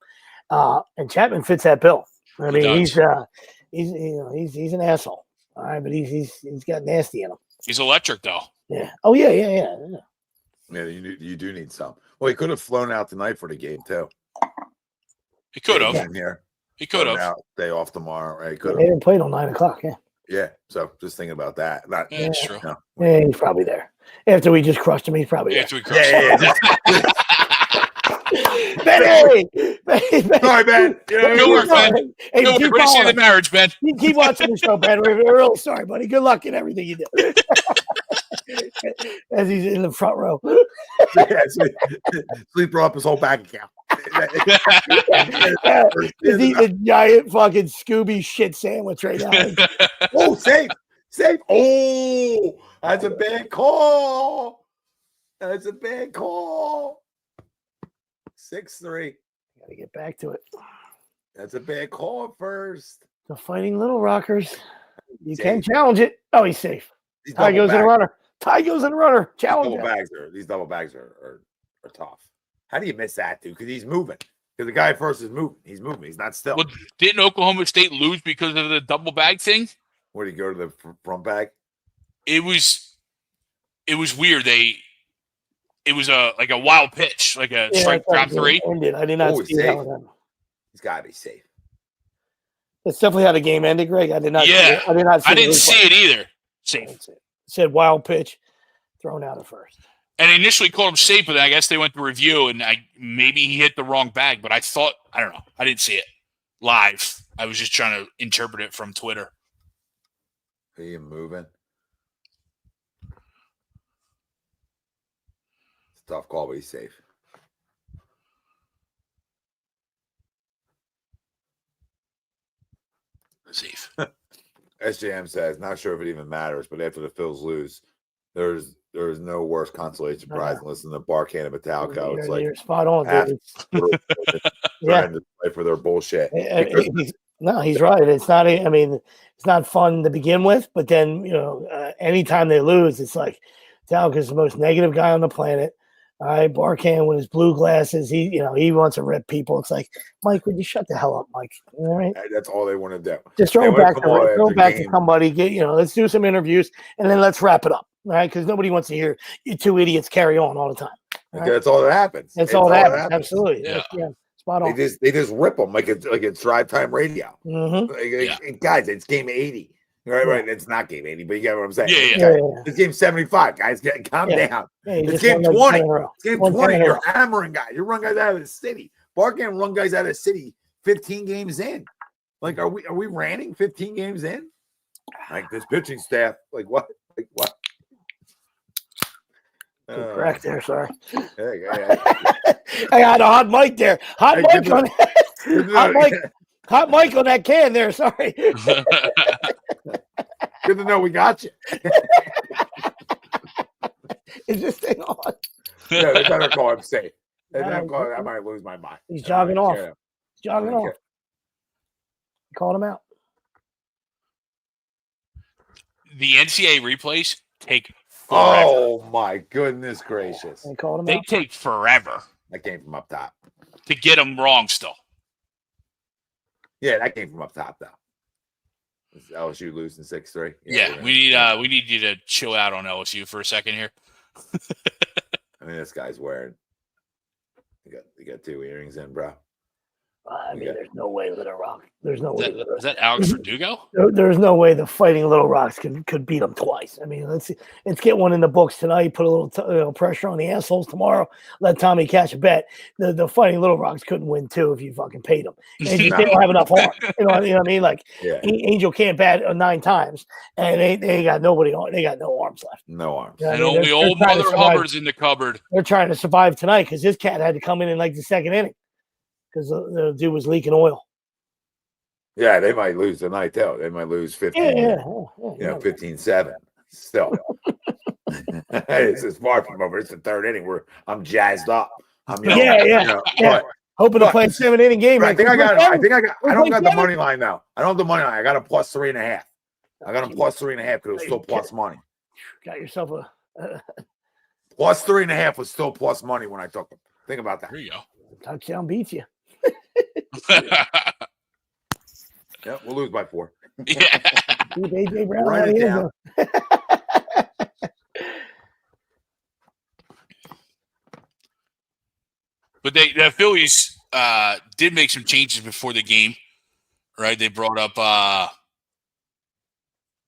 And Chapman fits that bill. I mean, he's an asshole. All right, but he's got nasty in him. He's electric, though. Yeah. Oh yeah. Yeah, you do need some. Well, he could have flown out tonight for the game too. He could have. He could have. Day off tomorrow, right? They didn't play till 9 o'clock. Yeah. Yeah. So just thinking about that. That's true. No. Yeah, he's probably there. After we just crushed him, he's probably there. After we crushed him. Benny! Sorry, Ben. Good work, Ben. Hey, good work. Good to see the marriage, Ben. Keep watching the show, Ben. We're really sorry, buddy. Good luck in everything you do. As he's in the front row. Sleep brought up his whole bank account. He's eating a giant fucking Scooby shit sandwich right now. Oh, safe. Oh, that's a bad call. 6-3. Gotta get back to it. That's a bad call at first. The Fighting Little Rockers. You can challenge it. Oh, he's safe. Ty goes in a runner. Challenge These double bags are tough. How do you miss that, dude? Because he's moving. Because the guy first is moving. He's moving. He's not still. Well, didn't Oklahoma State lose because of the double bag thing? Where did he go to the front bag? It was weird. It was a wild pitch, like a strike drop 3. I did not see that one. He's got to be safe. That's definitely how the game ended, Greg. I did not. Yeah, I did not. I didn't see it either. Safe. It said wild pitch, thrown out at first. And they initially called him safe, but then I guess they went to review, and maybe he hit the wrong bag. But I don't know. I didn't see it live. I was just trying to interpret it from Twitter. Are you moving? It's a tough call, but he's safe. Safe. SJM says, not sure if it even matters, but after the Phils lose, there's no worse consolation prize than listening to Barcan and Metallica. It's like you're spot on, dude. Trying to play for their bullshit. He's right. It's not. I mean, it's not fun to begin with, but then anytime they lose, it's like Metallica's the most negative guy on the planet. All right, Barcan with his blue glasses, he wants to rip people. It's like, Mike, would you shut the hell up, Mike? All right, that's all they want to do. Just throw back to somebody. Let's do some interviews and then let's wrap it up, all right? Because nobody wants to hear you two idiots carry on all the time. Right? That's all that happens. That's all that happens. Absolutely. Yeah. Spot on. They just rip them like it's drive time radio. Mm-hmm. Guys, it's game 80. Right. It's not game 80, but you get what I'm saying. Yeah. It's game 75, guys. Calm down. It's game 20. It's game 20. You're hammering guys. You're running guys out of the city. Barcan run guys out of the city 15 games in. Like, are we ranting 15 games in? Like this pitching staff. Like what? Correct there, sorry. Yeah. I got a hot mic there. Hot mic on that can there. Sorry. Good to know we got you. Is this thing on? Yeah, they better call him safe. I might lose my mind. He's jogging off. Jogging off. Called him out. The NCAA replays take forever. Oh my goodness gracious! They called him They out. take forever. That came from up top. To get them wrong still. Yeah, that came from up top though. Is LSU losing 6-3? Yeah, we need you to chill out on LSU for a second here. I mean, this guy's wearing. You got 2 earrings in, bro. There's no way Little Rock. There's no way. Is that Alex Verdugo? There's no way the Fighting Little Rocks could beat them twice. I mean, let's get one in the books tonight. Put a little pressure on the assholes tomorrow. Let Tommy cash a bet. The Fighting Little Rocks couldn't win 2 if you fucking paid them. And they don't have enough arm. You know what I mean? Like Angel can't bat 9 times, and they got nobody on. They got no arms left. No arms. And only old Mother Hubbard's in the cupboard. They're trying to survive tonight because this cat had to come in like the 2nd inning. Because the dude was leaking oil. Yeah, they might lose tonight, though. They might lose 15-7. Still. It's far from over. It's the 3rd inning where I'm jazzed up. Hoping to play a 7-inning game. I don't got the money line now. I don't have the money line. I got a plus 3.5. I got a plus 3.5 because it was still plus money. Got yourself a plus 3.5 was still plus money when I took them. Think about that. There you go. Touchdown beats you. Yeah, we'll lose by 4. Yeah. AJ Brown. Write it down. But the Phillies did make some changes before the game, right? They brought up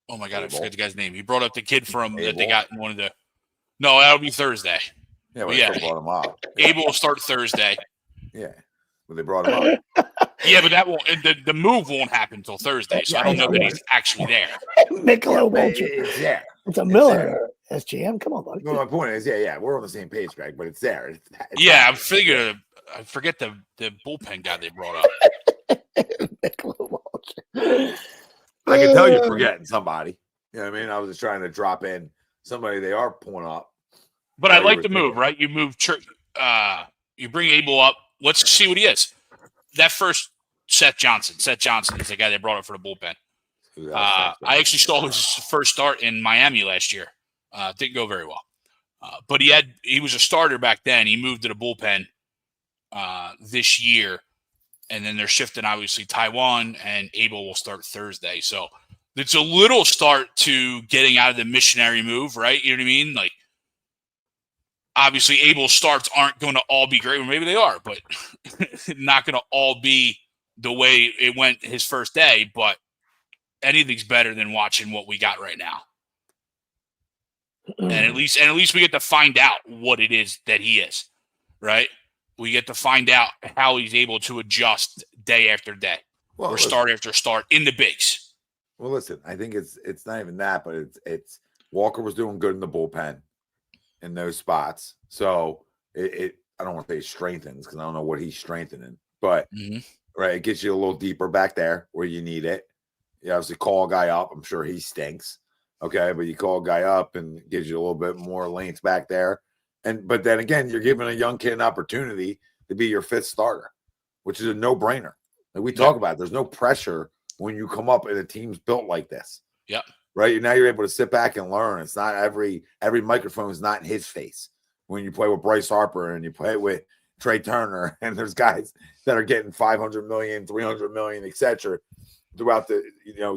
oh my God, I forget the guy's name. He brought up the kid from that they got in one of the. No, that'll be Thursday. Yeah, we brought him up. Abel will start Thursday. Yeah, but they brought him up. Yeah, but that won't. The move won't happen until Thursday, so I don't know that he's actually there. Michelob Ultra. It's a Miller. SGM. Come on, buddy. No, my point is, we're on the same page, Greg, but it's there. It's I figured. I forget the bullpen guy they brought up. Michelob Ultra. I can tell you're forgetting somebody. You know what I mean? I was just trying to drop in somebody they are pulling up. But I like the move, right? You move you bring Abel up. Let's see what he is. That first Seth Johnson is the guy they brought up for the bullpen. I actually saw his first start in Miami last year. Didn't go very well. But he was a starter back then. He moved to the bullpen this year. And then they're shifting, obviously, Taiwan, and Abel will start Thursday. So it's a little start to getting out of the missionary move, right? You know what I mean? Like, obviously, Abel's starts aren't going to all be great. Well, maybe they are, but not going to all be the way it went his first day. But anything's better than watching what we got right now. And at least we get to find out what it is that he is, right? We get to find out how he's able to adjust day after day or start after start in the bigs. Well, listen, I think it's not even that, but it's Walker was doing good in the bullpen in those spots. So I don't want to say strengthens because I don't know what he's strengthening, but right, it gets you a little deeper back there where you need it. You obviously call a guy up. I'm sure he stinks. Okay, but you call a guy up and gives you a little bit more length back there. But then again, you're giving a young kid an opportunity to be your fifth starter, which is a no-brainer. Like we talk about, there's no pressure when you come up and a team's built like this. Yep. Right. Now you're able to sit back and learn. It's not every microphone is not in his face. When you play with Bryce Harper and you play with Trey Turner, and there's guys that are getting 500 million, 300 million, etc. throughout the,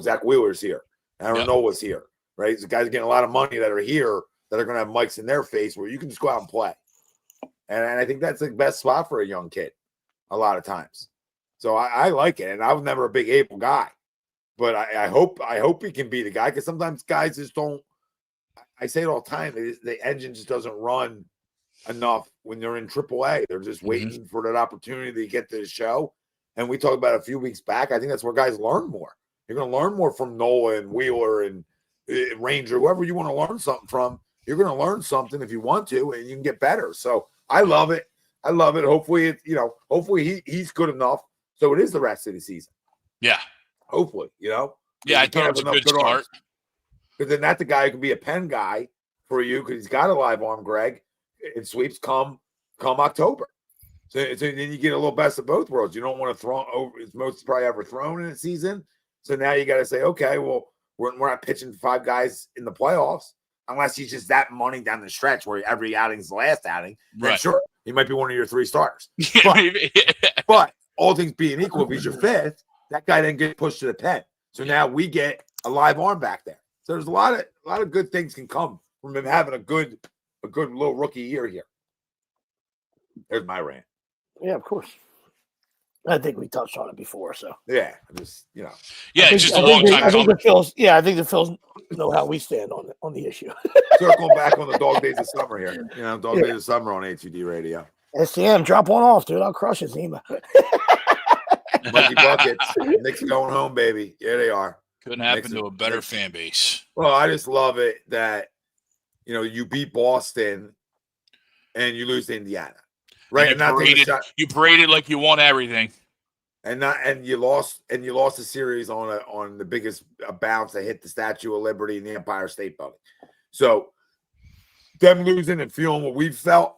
Zach Wheeler's here. Aaron Nola's here. Right. The guys are getting a lot of money that are here that are going to have mics in their face where you can just go out and play. And I think that's the best spot for a young kid a lot of times. So I like it. And I was never a big Abel guy, but I hope he can be the guy, because sometimes guys just don't. I say it all the time. The engine just doesn't run enough when they're in AAA. They're just waiting for that opportunity to get to the show. And we talked about a few weeks back. I think that's where guys learn more. You're going to learn more from Nola and Wheeler and Ranger, whoever you want to learn something from. You're going to learn something if you want to, and you can get better. So I love it. I love it. Hopefully, hopefully he's good enough so it is the rest of the season. Yeah. Hopefully, Yeah, I thought it was a good start. Because then that's the guy who can be a pen guy for you because he's got a live arm, Greg. It sweeps come October. So then you get a little best of both worlds. You don't want to throw over as most probably ever thrown in a season. So now you got to say, okay, well, we're not pitching 5 guys in the playoffs unless he's just that money down the stretch where every outing's the last outing. Right. Sure, he might be one of your 3 starters. But all things being equal, if he's your 5th, that guy then gets pushed to the pen. So now we get a live arm back there. So there's a lot of good things can come from him having a good little rookie year here. There's my rant. Yeah, of course. I think we touched on it before, so yeah, just yeah, it's just a long time. I think the Phils know how we stand on the issue. Circling back on the dog days of summer here, days of summer on HUD Radio. SCM, drop one off, dude. I'll crush it, Zima. Monkey buckets. Knicks going home, baby. Yeah, they are. Couldn't happen to a better fan base. Well, I just love it that you beat Boston and you lose to Indiana. Right, you paraded like you won everything, and you lost the series on the biggest bounce that hit the Statue of Liberty in the Empire State Building. So them losing and feeling what we've felt,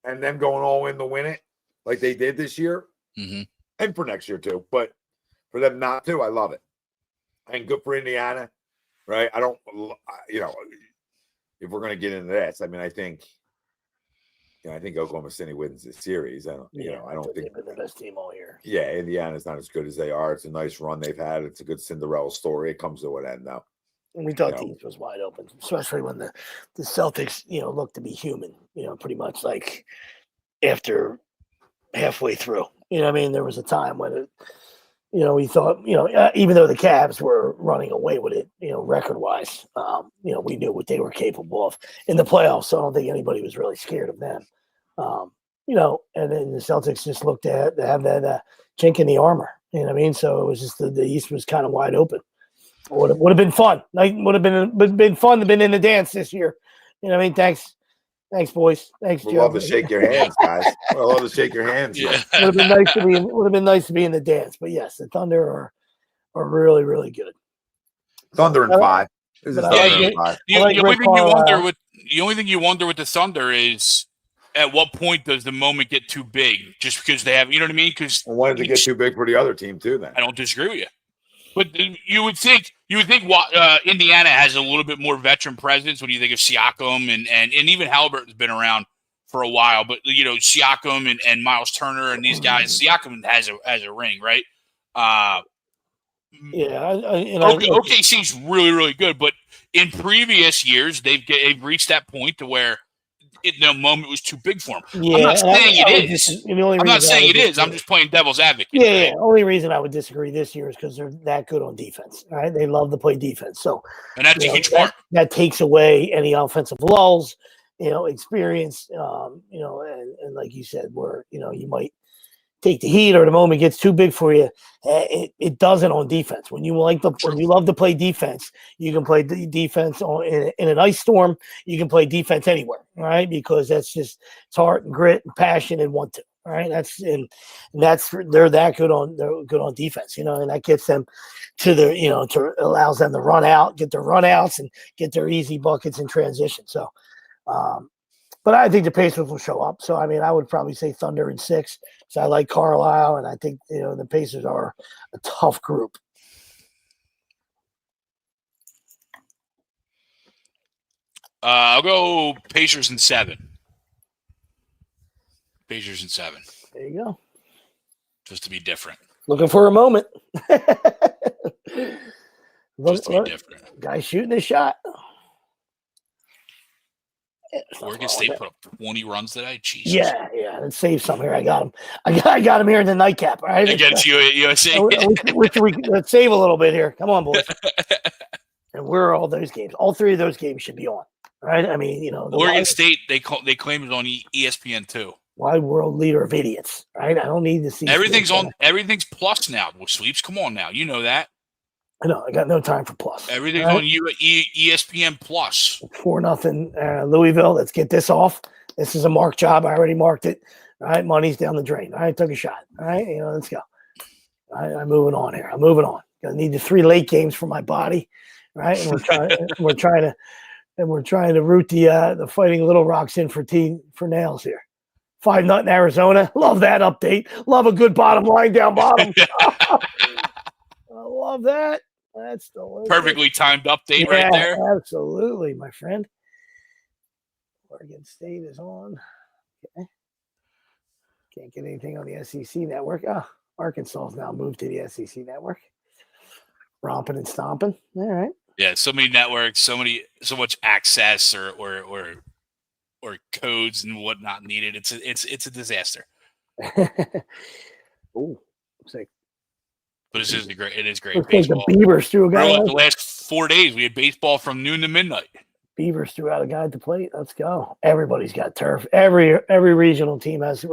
and them going all in to win it like they did this year, and for next year too. But for them not to, I love it, and good for Indiana, right? I don't, if we're gonna get into this, I mean, I think Oklahoma City wins this series. I don't think they've been the best team all year. Yeah, Indiana's not as good as they are. It's a nice run they've had. It's a good Cinderella story. It comes to an end now. And we thought the East was wide open, especially when the Celtics, looked to be human. Pretty much like after halfway through. There was a time when we thought, even though the Cavs were running away with it, record-wise, we knew what they were capable of in the playoffs. So I don't think anybody was really scared of them. And then the Celtics just looked at to have that chink in the armor. You know what I mean? So it was just the East was kind of wide open. Would have been fun. Would have been fun to been in the dance this year. You know what I mean? Thanks, boys. Thanks, Joe. Love to shake your hands, guys. I love to shake your hands. Yeah. Would have been nice to be in the dance. But yes, the Thunder are really, really good. Thunder and 5. The only thing you wonder with the Thunder is at what point does the moment get too big? Just because they have, you know what I mean? Because I wanted to get too big for the other team too. Then I don't disagree with you, but you would think Indiana has a little bit more veteran presence when you think of Siakam and even Halliburton's been around for a while, but Siakam and Miles Turner and these guys, Siakam has a ring, right? OKC's really, really good, but in previous years they've reached that point to where the moment was too big for him. Yeah, I'm not saying it is. I'm not saying it is. I'm just playing devil's advocate. Yeah, right? Only reason I would disagree this year is because they're that good on defense. Right? They love to play defense. So, and that's a huge part. That takes away any offensive lulls, experience. And like you said, where you take the heat or the moment gets too big for you. It doesn't on defense. When you love to play defense, you can play defense in an ice storm. You can play defense anywhere, right? Because that's just it's heart and grit and passion and want to. All right, they're that good on defense, and that gets them to allows them to run out, get their run outs, and get their easy buckets in transition. So, but I think the Pacers will show up. So, I mean, I would probably say Thunder in 6. So I like Carlisle, and I think the Pacers are a tough group. I'll go Pacers in 7. Pacers in 7. There you go. Just to be different. Looking for a moment. Just to be different. Guy shooting his shot. Oregon State put up 20 runs today. Jesus. Yeah. Let's save some here. I got him. I got him here in the nightcap. All right. Against USC. Let's save a little bit here. Come on, boys. And where are all those games? All 3 of those games should be on. Right? I mean, Oregon State, they claim it's on ESPN too. Wide world leader of idiots, right? I don't need to see everything's on. Everything's plus now with sweeps. Come on now, you know that. I know. I got no time for plus. Everything's on ESPN Plus. 4-0 Louisville. Let's get this off. This is a marked job. I already marked it. All right, money's down the drain. All right, took a shot. All right, let's go. All right, I'm moving on here. I'm moving on. I need the 3 late games for my body. Right, and we're trying to root the Fighting Little Rocks in for nails here. 5-0 in Arizona. Love that update. Love a good bottom line down bottom. I love that. That's delicious. Perfectly timed update right there. Absolutely, my friend. Oregon State is on. Okay. Can't get anything on the SEC network. Arkansas has now moved to the SEC network. Romping and stomping. All right. Yeah, so many networks, so much access or codes and whatnot needed. It's a disaster. Oh, looks like. But it is great. Looks like the Beavers threw a guy. The last 4 days, we had baseball from noon to midnight. Beavers threw out a guy at the plate. Let's go. Everybody's got turf. Every regional team has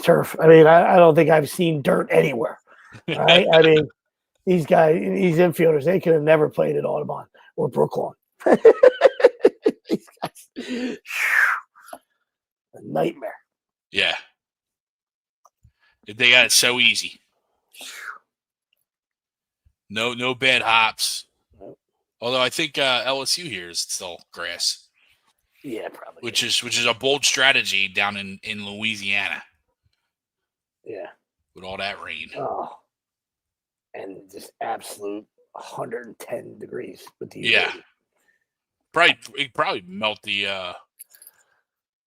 turf. I mean, I don't think I've seen dirt anywhere. Right? I mean, these infielders, they could have never played at Audubon or Brooklawn. These guys, a nightmare. Yeah. They got it so easy. No bad hops. Although I think LSU here is still grass. Yeah, probably. Which is a bold strategy down in Louisiana. Yeah. With all that rain. Oh. And just absolute 110 degrees with the humidity. Probably melt the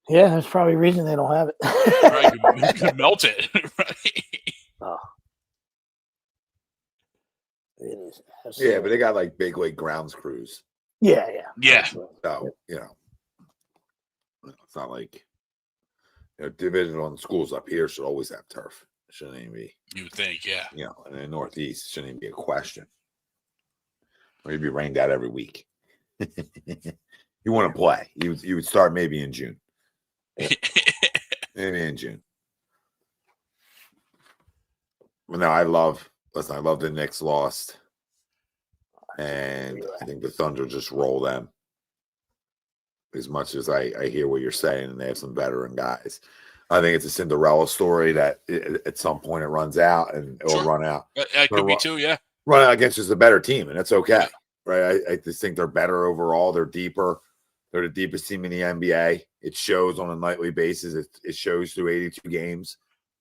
yeah, that's probably a reason they don't have it. Probably could melt it. Right? Oh. It is absolutely. Yeah, but they got like big league grounds crews. Yeah. So, it's not like divisional schools up here should always have turf. Shouldn't even be. You would think, yeah. In the Northeast, shouldn't even be a question. Or you'd be rained out every week. You want to play. You would start maybe in June. Maybe in June. But no, I love the Knicks lost. And I think the Thunder just roll them. As much as I hear what you're saying, and they have some veteran guys. I think it's a Cinderella story that at some point it runs out and it will run out. That could be too, yeah. Run out against just a better team, and that's okay, right? I just think they're better overall. They're deeper. They're the deepest team in the NBA. It shows on a nightly basis. It shows through 82 games,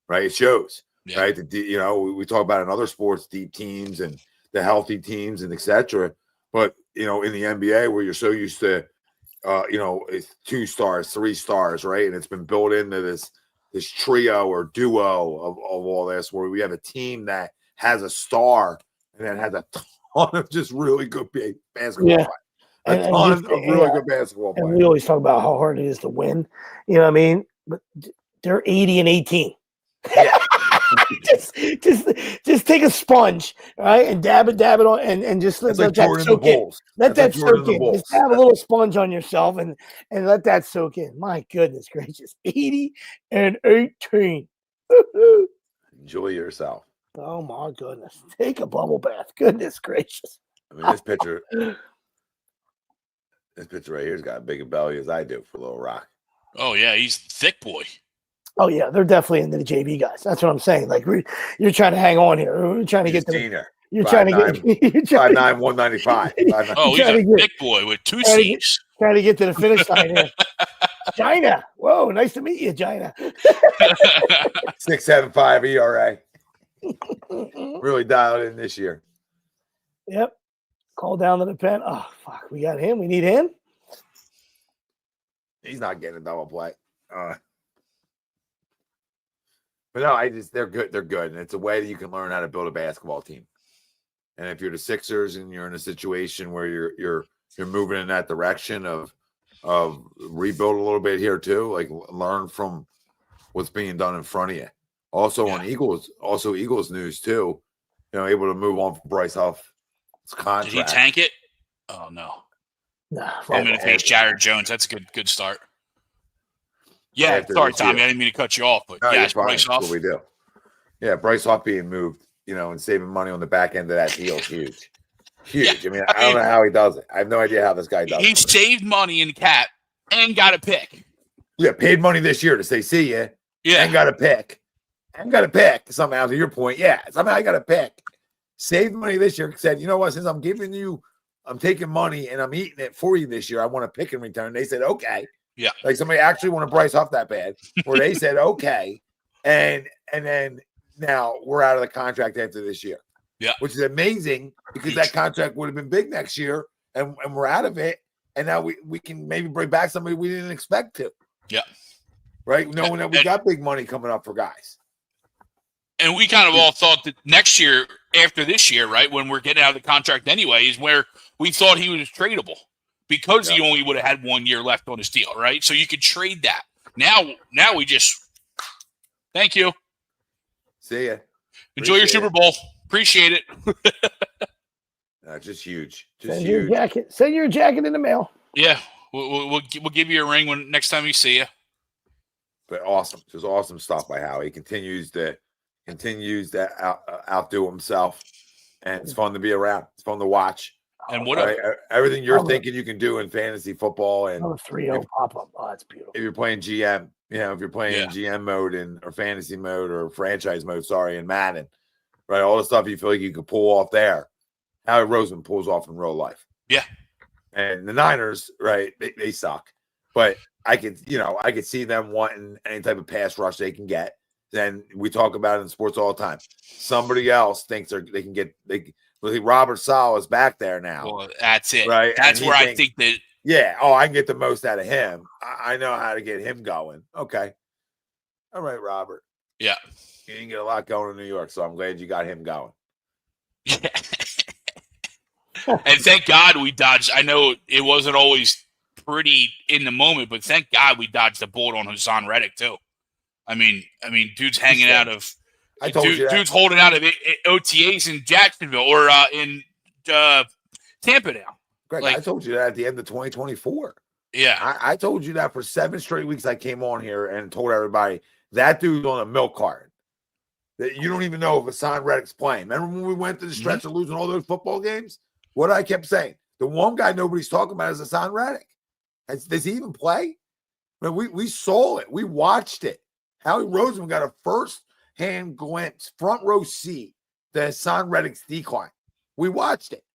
right? It shows, right? We talk about in other sports, deep teams and the healthy teams and et cetera. But, in the NBA where you're so used to, it's 2 stars, 3 stars, right? And it's been built into this trio or duo of all this, where we have a team that has a star and then has a ton of just really good basketball players. A ton of really good basketball players. And we always talk about how hard it is to win. You know what I mean? But they're 80-18. Yeah. just take a sponge, right, and dab it on, and just let that soak in. Let that soak in. Just have a little sponge on yourself and let that soak in. My goodness gracious, 80-18. Enjoy yourself. Oh my goodness. Take a bubble bath. Goodness gracious. I mean, this picture right here's got a bigger belly as I do for Little Rock. Oh yeah, he's a thick boy. Oh yeah, they're definitely into the JV guys. That's what I'm saying. Like you're trying to hang on here. We're trying to get the. You're trying to get 5'9", 195. Oh, he's a big boy with two C's. Trying to get to the finish line here. China. Whoa, nice to meet you, China. 6.75 ERA. Really dialed in this year. Yep. Call down to the pen. Oh fuck, we got him. We need him. He's not getting a double play. But no, they're good. They're good, and it's a way that you can learn how to build a basketball team. And if you're the Sixers and you're in a situation where you're moving in that direction of rebuild a little bit here too, like learn from what's being done in front of you. Also on Eagles news too, able to move on from Bryce Harper's contract. Did he tank it? Oh no. I'm going to take Jared Jones. That's a good start. Yeah, sorry, Tommy. I didn't mean to cut you off, but yes, Bryce Harper. That's what we do. Yeah, Bryce Harper being moved, and saving money on the back end of that deal is huge. Huge. Yeah, I don't know how he does it. I have no idea how this guy does it. He saved money in cap and got a pick. Yeah, paid money this year to say see ya. Yeah. And got a pick. Somehow, to your point. Yeah, somehow I got a pick. Saved money this year. Said, you know what? Since I'm taking money and I'm eating it for you this year, I want a pick in return. They said, okay. Yeah. Like somebody actually want to Bryce Huff that bad, where they said, okay. And then now we're out of the contract after this year. Yeah. Which is amazing because that contract would have been big next year and we're out of it. And now we can maybe bring back somebody we didn't expect to. Yeah. Right? Knowing that we got big money coming up for guys. And we kind of all thought that next year, after this year, right, when we're getting out of the contract anyway, is where we thought he was tradable because he only would have had 1 year left on his deal, right? So you could trade that. Now we just thank you. See ya. Enjoy your Super Bowl. Appreciate it. Just huge. Send your jacket. Send your jacket in the mail. Yeah, we'll give you a ring when next time we see you. But awesome, just awesome stuff by Howie. He continues to outdo himself, and it's fun to be around. It's fun to watch. And what everything you're thinking you can do in fantasy football, and 3-0 pop up. Oh, that's beautiful. If you're playing GM, if you're playing GM mode or fantasy mode or franchise mode, in Madden, right? All the stuff you feel like you could pull off there, Howie Roseman pulls off in real life. Yeah. And the Niners, right? They suck, but I could see them wanting any type of pass rush they can get. Then we talk about it in sports all the time. Somebody else thinks they can get. Robert Saleh is back there now. Well, that's it. Right. That's where I think that. Yeah. Oh, I can get the most out of him. I know how to get him going. Okay. All right, Robert. Yeah. You didn't get a lot going in New York, so I'm glad you got him going. Yeah. And thank God we dodged. I know it wasn't always pretty in the moment, but thank God we dodged the bullet on Hassan Reddick too. I mean, dude's hanging out of. Dude's holding out of OTAs in Jacksonville or in Tampa now. Greg, I told you that at the end of 2024. Yeah, I told you that for 7 straight weeks. I came on here and told everybody that dude's on a milk carton. That you don't even know if Hassan Reddick's playing. Remember when we went to the stretch of losing all those football games? What I kept saying, the one guy nobody's talking about is Hassan Reddick. Does he even play? I mean, we saw it. We watched it. Howie Roseman got a first-hand glimpse, front row seat to Hassan Reddick's decline. We watched it.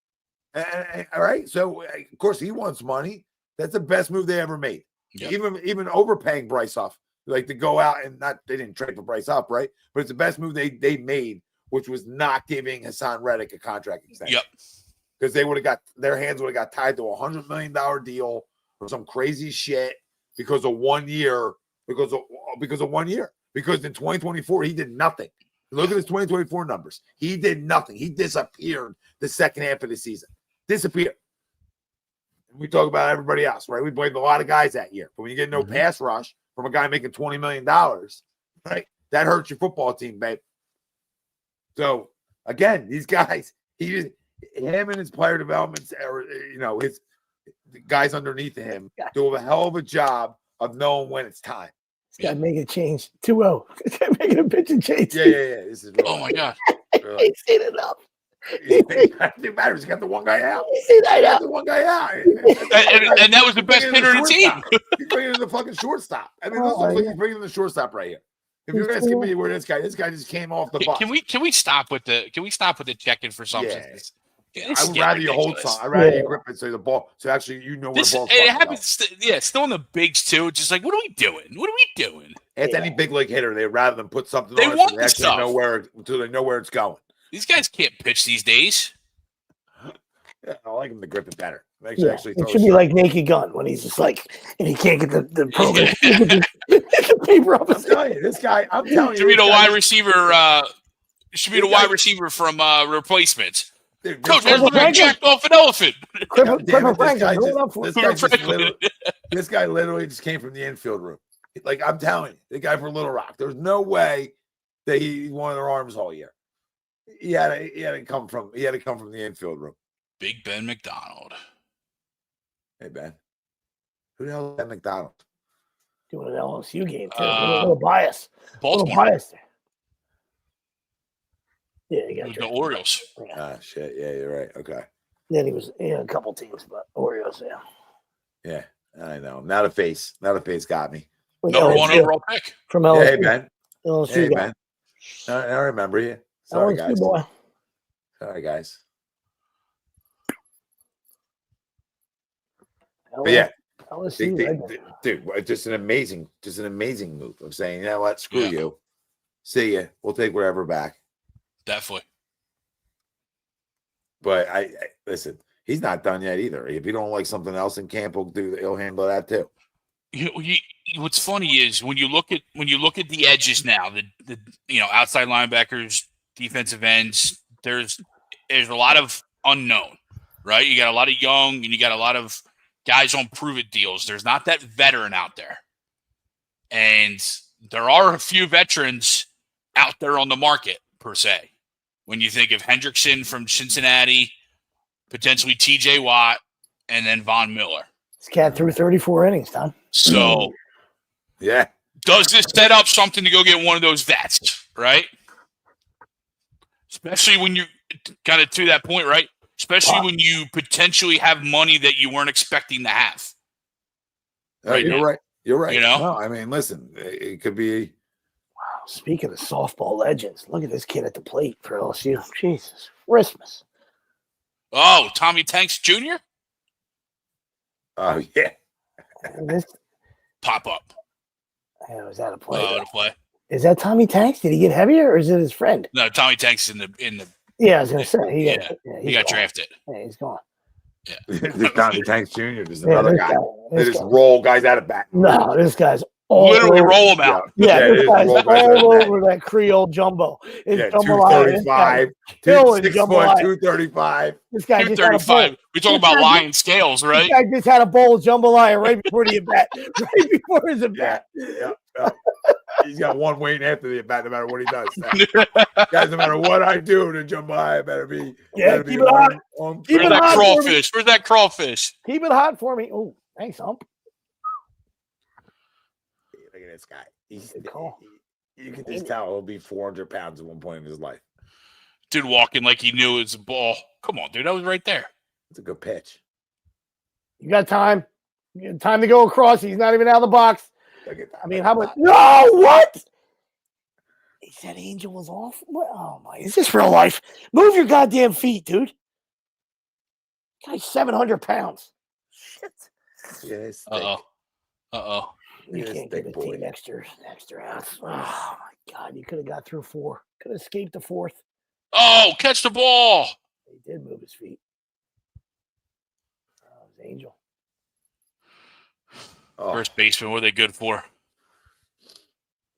All right. So, of course, he wants money. That's the best move they ever made. Yep. Even overpaying Bryce Huff, like to go out and they didn't trade for Bryce Huff, right? But it's the best move they made, which was not giving Hassan Reddick a contract extension. Yep. Because they would have got their hands would have got tied to a $100 million deal or some crazy shit because of 1 year. Because of 1 year. Because in 2024 he did nothing. Look at his 2024 numbers. He did nothing. He disappeared the second half of the season. Disappeared. And we talk about everybody else, right? We blamed a lot of guys that year. But when you get no pass rush from a guy making $20 million, right? That hurts your football team, babe. So again, these guys, him and his player development, his guys underneath him do a hell of a job of knowing when it's time. This guy making a change. 2-0. This guy making a pitch and change. Yeah. This is Oh my God. He's seen it enough. It matters. He's got the one guy out. He's seen that He's got out. the one guy out. And that was the best hitter in the team. He's bringing in the fucking shortstop. I mean, Oh, this looks like yeah. he's bringing in the shortstop right here. If you're gonna give me where this guy just came off the bus. Can we stop with the checking for substances? I would rather you hold some. I'd rather you grip it so the ball. So actually, you know where the ball's it happens. Still in the bigs too. Just like, what are we doing? What are we doing? It's any big league hitter. They'd rather than put something They on it want so the they actually stuff. know until they know where it's going. These guys can't pitch these days. Yeah, I like him to grip it better. Makes Yeah, actually it should be like Naked Gun when he's just like, and he can't get the program. The paper up I'm his telling you, this guy. I'm telling you, Should be the this guy wide receiver. Should be the wide receiver from Replacements. dude, Coach, this I just Franklin. jacked off an elephant. Clipper damn it, Franklin, hold up for this it. guy just Franklin. literally, this guy literally just came from the infield room. Like I'm telling you, the guy from Little Rock. There's no way that he wanted their arms all year. He had to come from the infield room. Big Ben McDonald. Hey Ben, who the hell is that McDonald? Doing an LSU game too. A little bias. A little Baltimore. bias there. Yeah, he got The drafted. Orioles. Yeah. Ah shit, yeah, you're right. Okay, Then he was in a couple teams, but Orioles, yeah. yeah, I know. Now the face got me. With Number one LSU, overall pick. from Yeah, LSU. hey Ben, LSU hey guy. Ben. I remember you. Sorry LSU guys. boy. Sorry guys. But yeah, LSU. dude, just an amazing move of saying, you know what, screw Yeah. you. See ya. We'll take whatever back. Definitely. But I listen, he's not done yet either. If you don't like something else in camp, he'll handle that too. What's funny is when you look at the edges now, the outside linebackers, defensive ends, there's a lot of unknown, right? You got a lot of young and you got a lot of guys on prove-it deals. There's not that veteran out there. And there are a few veterans out there on the market, per se. When you think of Hendrickson from Cincinnati, potentially TJ Watt, and then Von Miller. This cat threw 34 innings, Tom. So, Yeah. does this set up something to go get one of those vets, right? Especially when you kind of to that point, right? Especially when you potentially have money that you weren't expecting to have. Right You're now. right. You're right. You know? No, I mean, listen, it could be. Wow. Speaking of softball legends, look at this kid at the plate for LSU. Jesus Christmas. Oh, Tommy Tanks Jr.? Oh yeah. This, Pop up. was that a play? To play. Is that Tommy Tanks? Did he get heavier or is it his friend? No, Tommy Tanks is in the Yeah, I was going to say. he got drafted. Yeah, he's gone. There's Tommy Tanks Jr. There's Yeah, another this guy. guy- They this just guy. roll guys out of back. No, this guy's all Literally over. roll him out. Yeah, it this is guy's roll guys out all of back. over that Creole jumbo. It's Yeah, jambalaya. This guy- 235, killing 6 jambalaya. foot, 235. This guy just had a bowl. 235. We talk about lion scales, This right? guy just had a bowl of jambalaya right before the at-bat. Right before his at-bat. Yeah. He's got one waiting after the at-bat, no matter what he does. Guys, no matter what I do to jambalaya, better be. Yeah, better be keep it hot. on Keep Where's it that hot for me. crawfish? Where's that crawfish? Keep it hot for me. Oh, thanks, Hump. Look at this guy. Good call. You can just tell he'll be 400 pounds at one point in his life. Dude walking like he knew it was a ball. Come on, dude. That was right there. It's a good pitch. You got time. You got time to go across. He's not even out of the box. Look at that. I mean, how much? No, what? He said Angel was off. What? Oh my! Is this real life? Move your goddamn feet, dude. Guy's 700 pounds. Shit. Yeah, it's thick. Uh-oh. You Yes, can't big give the boy. team extra outs. Oh my God! You could have got through 4. Could have escaped the 4th. Oh, catch the ball. He did move his feet. Oh, it was Angel. Oh, First baseman, what are they good for?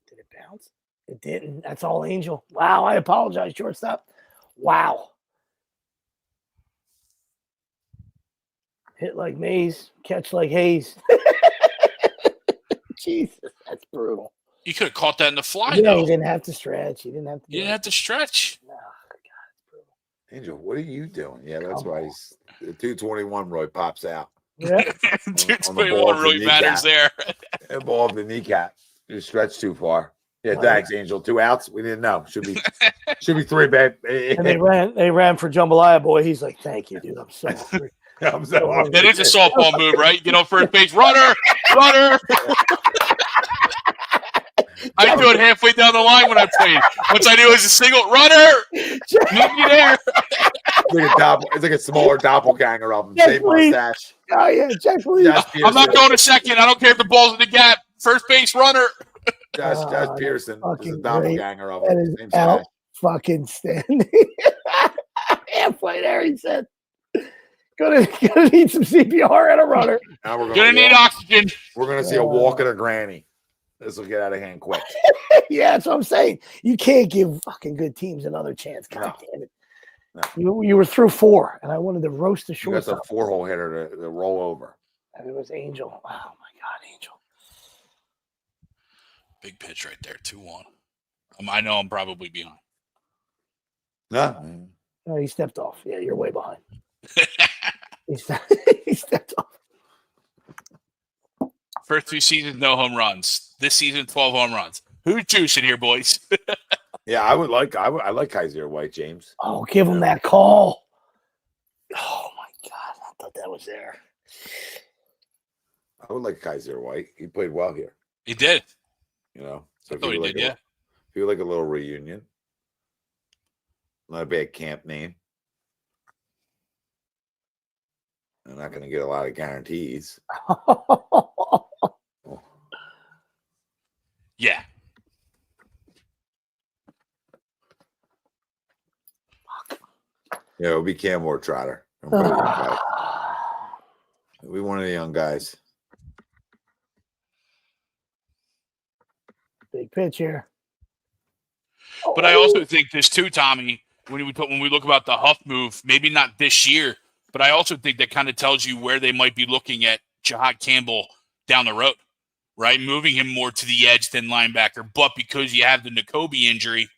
Did it bounce? It didn't. That's all Angel. Wow. I apologize, shortstop. Wow. Hit like Mays, catch like Hayes. Jesus, that's brutal. You could have caught that in the fly, Yeah, though. he didn't have to stretch. He didn't have to. You didn't have to stretch. No, God, it's brutal. Angel, what are you doing? Yeah, that's Come why on. he's the 221 Roy pops out. Yeah. Dude, on the 21 ball of the really matters kneecap. there. And ball of the kneecap. You stretched too far. Yeah, thanks, Angel. 2 outs. We didn't know. Should be 3, babe. And they ran for Jambalaya Boy. He's like, "Thank you, dude. I'm so hungry." I'm so hungry. That is a softball move, right? You get on first base, runner. I do it halfway down the line when I played. Once I knew it was a single runner, meet me there. It's like a smaller doppelganger of him. Yes, Same please. mustache. Oh yeah, Jack, please. I'm not going to second. I don't care if the ball's in the gap. First base runner. Josh Pearson is a doppelganger of him. That is Same out stash. fucking standing. Halfway there, he said. Gonna need some CPR and a runner. Now we're Gonna need oxygen. We're gonna see a walk of a granny. This will get out of hand quick. Yeah, that's what I'm saying. You can't give fucking good teams another chance. God damn it. No. You were through 4, and I wanted to roast the You got shortstop. a 4-hole hitter to roll over. And it was Angel. Oh my God, Angel. Big pitch right there, 2-1. I know I'm probably behind. No. No, he stepped off. Yeah, you're way behind. he stepped off. First 2 seasons, no home runs. This season, 12 home runs. Who's juicing here, boys? Yeah, I like Kaiser White, James. Oh, give him that call. Oh my God, I thought that was there. I would like Kaiser White. He played well here. He did. You know, so I thought he did, yeah. If you like a little reunion, not a bad camp name. I'm not going to get a lot of guarantees. Yeah. Yeah, it'll be Cam or Trotter. We one of the young guys. Big pitch here. But I also think this too, Tommy, when we look about the Huff move, maybe not this year, but I also think that kind of tells you where they might be looking at Jahad Campbell down the road, right? Moving him more to the edge than linebacker. But because you have the Nakobe injury,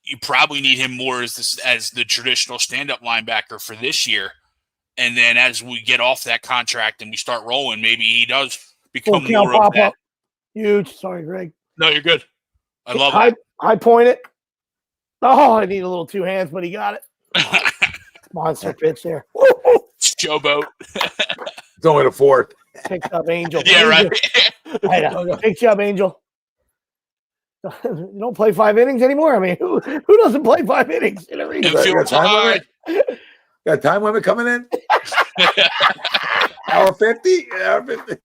you probably need him more as the traditional stand-up linebacker for this year. And then as we get off that contract and we start rolling, maybe he does become more of that. Huge. Sorry, Greg. No, you're good. I love that. I point it. Oh, I need a little 2 hands, but he got it. Monster pitch there. Showboat. It's only the 4th. Picked up Angel. Yeah, Angel. right. I know. Picked you up, Angel. You don't play 5 innings anymore. I mean, who doesn't play 5 innings in a reason? Got a time limit coming in? Hour 50? Hour 50.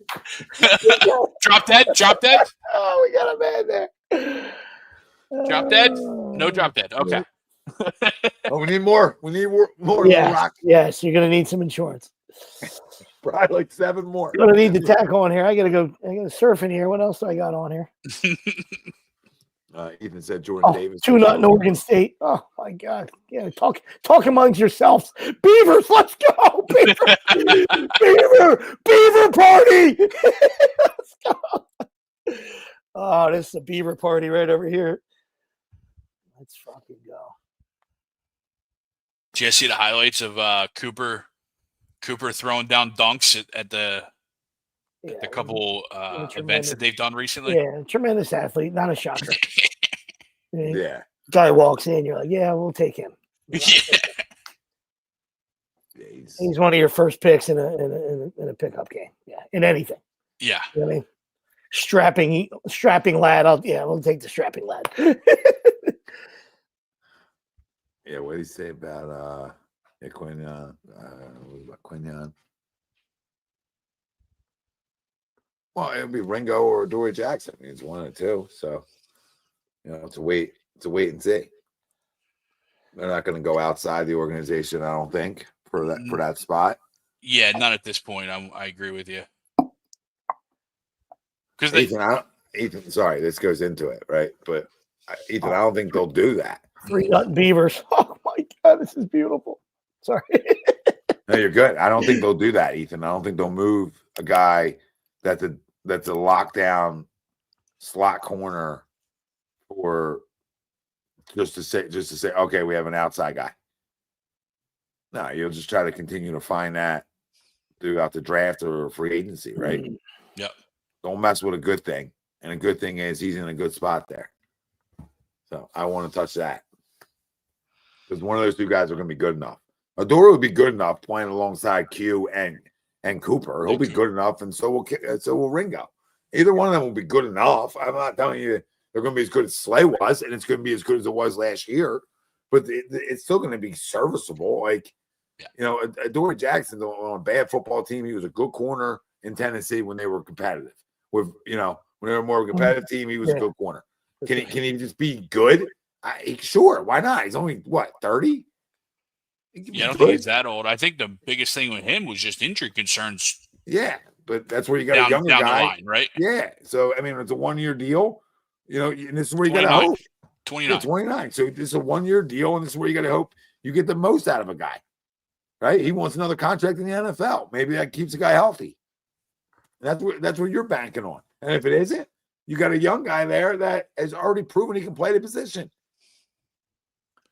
Drop dead. Oh, we got a man there. Drop dead? No drop dead. Okay. Oh, we need more. We need more. Yeah. Yes, you're gonna need some insurance. Probably like 7 more. You're gonna need the tack on here. I gotta surf in here. What else do I got on here? Ethan said Jordan Davis. 2-0 Oregon State. Oh my God. Yeah, talk amongst yourselves. Beavers, let's go. Beaver party. Let's go. Oh, this is a Beaver party right over here. Let's fucking go. Did you see the highlights of Cooper throwing down dunks at the couple events that they've done recently? Yeah, tremendous athlete, not a shocker. Yeah. Guy walks in, you're like, yeah, we'll take him. Yeah. He's one of your first picks in a pickup game. Yeah, in anything. Yeah. You know what I mean? Strapping lad. We'll take the strapping lad. Yeah, what did he say about Quinyon? Quinyon? Well, it'll be Ringo or Dory Jackson. I mean, it's 1 or 2. So, it's a wait and see. They're not going to go outside the organization, I don't think, for that spot. Yeah, not at this point. I agree with you. Because Ethan, sorry, this goes into it, right? But Ethan, I don't think they'll do that. 3-0 Beavers. Oh my God, this is beautiful. Sorry. No, you're good. I don't think they'll do that, Ethan. I don't think they'll move a guy that's a lockdown slot corner or just to say, okay, we have an outside guy. No, you'll just try to continue to find that throughout the draft or free agency, right? Yep. Don't mess with a good thing. And a good thing is he's in a good spot there. So I want to touch that. Because one of those two guys are going to be good enough. Adora would be good enough playing alongside Q and Cooper. He'll be good enough, and so will Ringo. Either one of them will be good enough. I'm not telling you they're going to be as good as Slay was, and it's going to be as good as it was last year. But it's still going to be serviceable. Like, Adoree Jackson on a bad football team, he was a good corner in Tennessee when they were competitive. When they were a more competitive team, he was a good corner. Can he just be good? Sure, why not? He's only, 30? Yeah, I don't think he's that old. I think the biggest thing with him was just injury concerns. Yeah, but that's where you got a younger down guy. The line, right? Yeah. So, I mean, it's a 1-year deal, and this is where you got to hope. 29. Yeah, 29. So this is a 1-year deal, and this is where you got to hope you get the most out of a guy, right? He wants another contract in the NFL. Maybe that keeps the guy healthy. And that's what you're banking on. And if it isn't, you got a young guy there that has already proven he can play the position.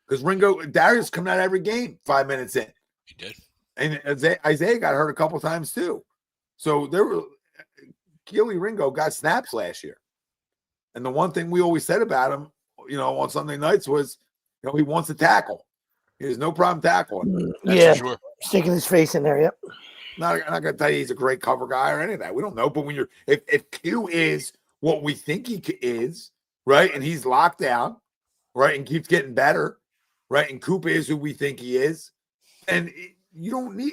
Because Darius coming out every game 5 minutes in. He did. And Isaiah got hurt a couple times too. So Keely Ringo got snaps last year. And the one thing we always said about him, on Sunday nights was, he wants to tackle. He has no problem tackling. That's for sure. Sticking his face in there, yep. I'm not going to tell you he's a great cover guy or any of that. We don't know. But when if Q is what we think he is, right, and he's locked down, right, and keeps getting better, right, and Coop is who we think he is, and you don't need.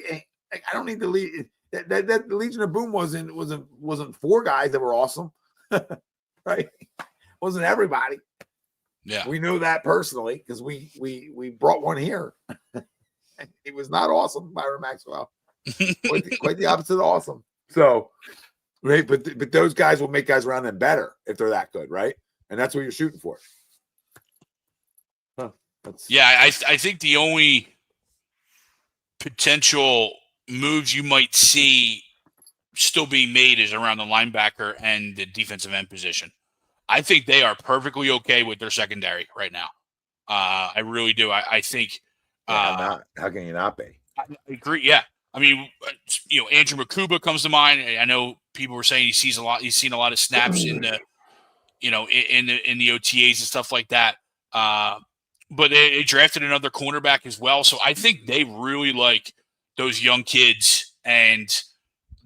I don't need to lead. That Legion of Boom wasn't 4 guys that were awesome, right? Wasn't everybody. Yeah, we know that personally because we brought one here. It was not awesome, Byron Maxwell. quite the opposite of awesome. So, right, but those guys will make guys around them better if they're that good, right? And that's what you're shooting for. Huh. I think the only potential moves you might see still being made is around the linebacker and the defensive end position. I think they are perfectly okay with their secondary right now. I really do. I think. How can you not be? I agree. Yeah. I mean, Andrew Makuba comes to mind. I know people were saying he's seen a lot of snaps in the, in the OTAs and stuff like that. But they drafted another cornerback as well. So I think they really like those young kids, and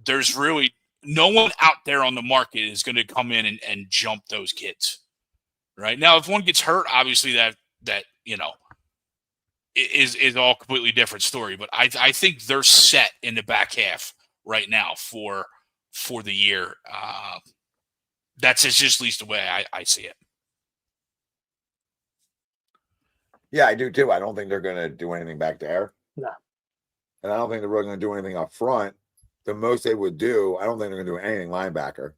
there's really no one out there on the market is going to come in and jump those kids. Right now, if one gets hurt, obviously that is all completely different story. But I think they're set in the back half right now for the year. That's just at least the way I see it. Yeah, I do too. I don't think they're going to do anything back there. No. And I don't think they're really going to do anything up front. The most they would do, I don't think they're going to do anything linebacker.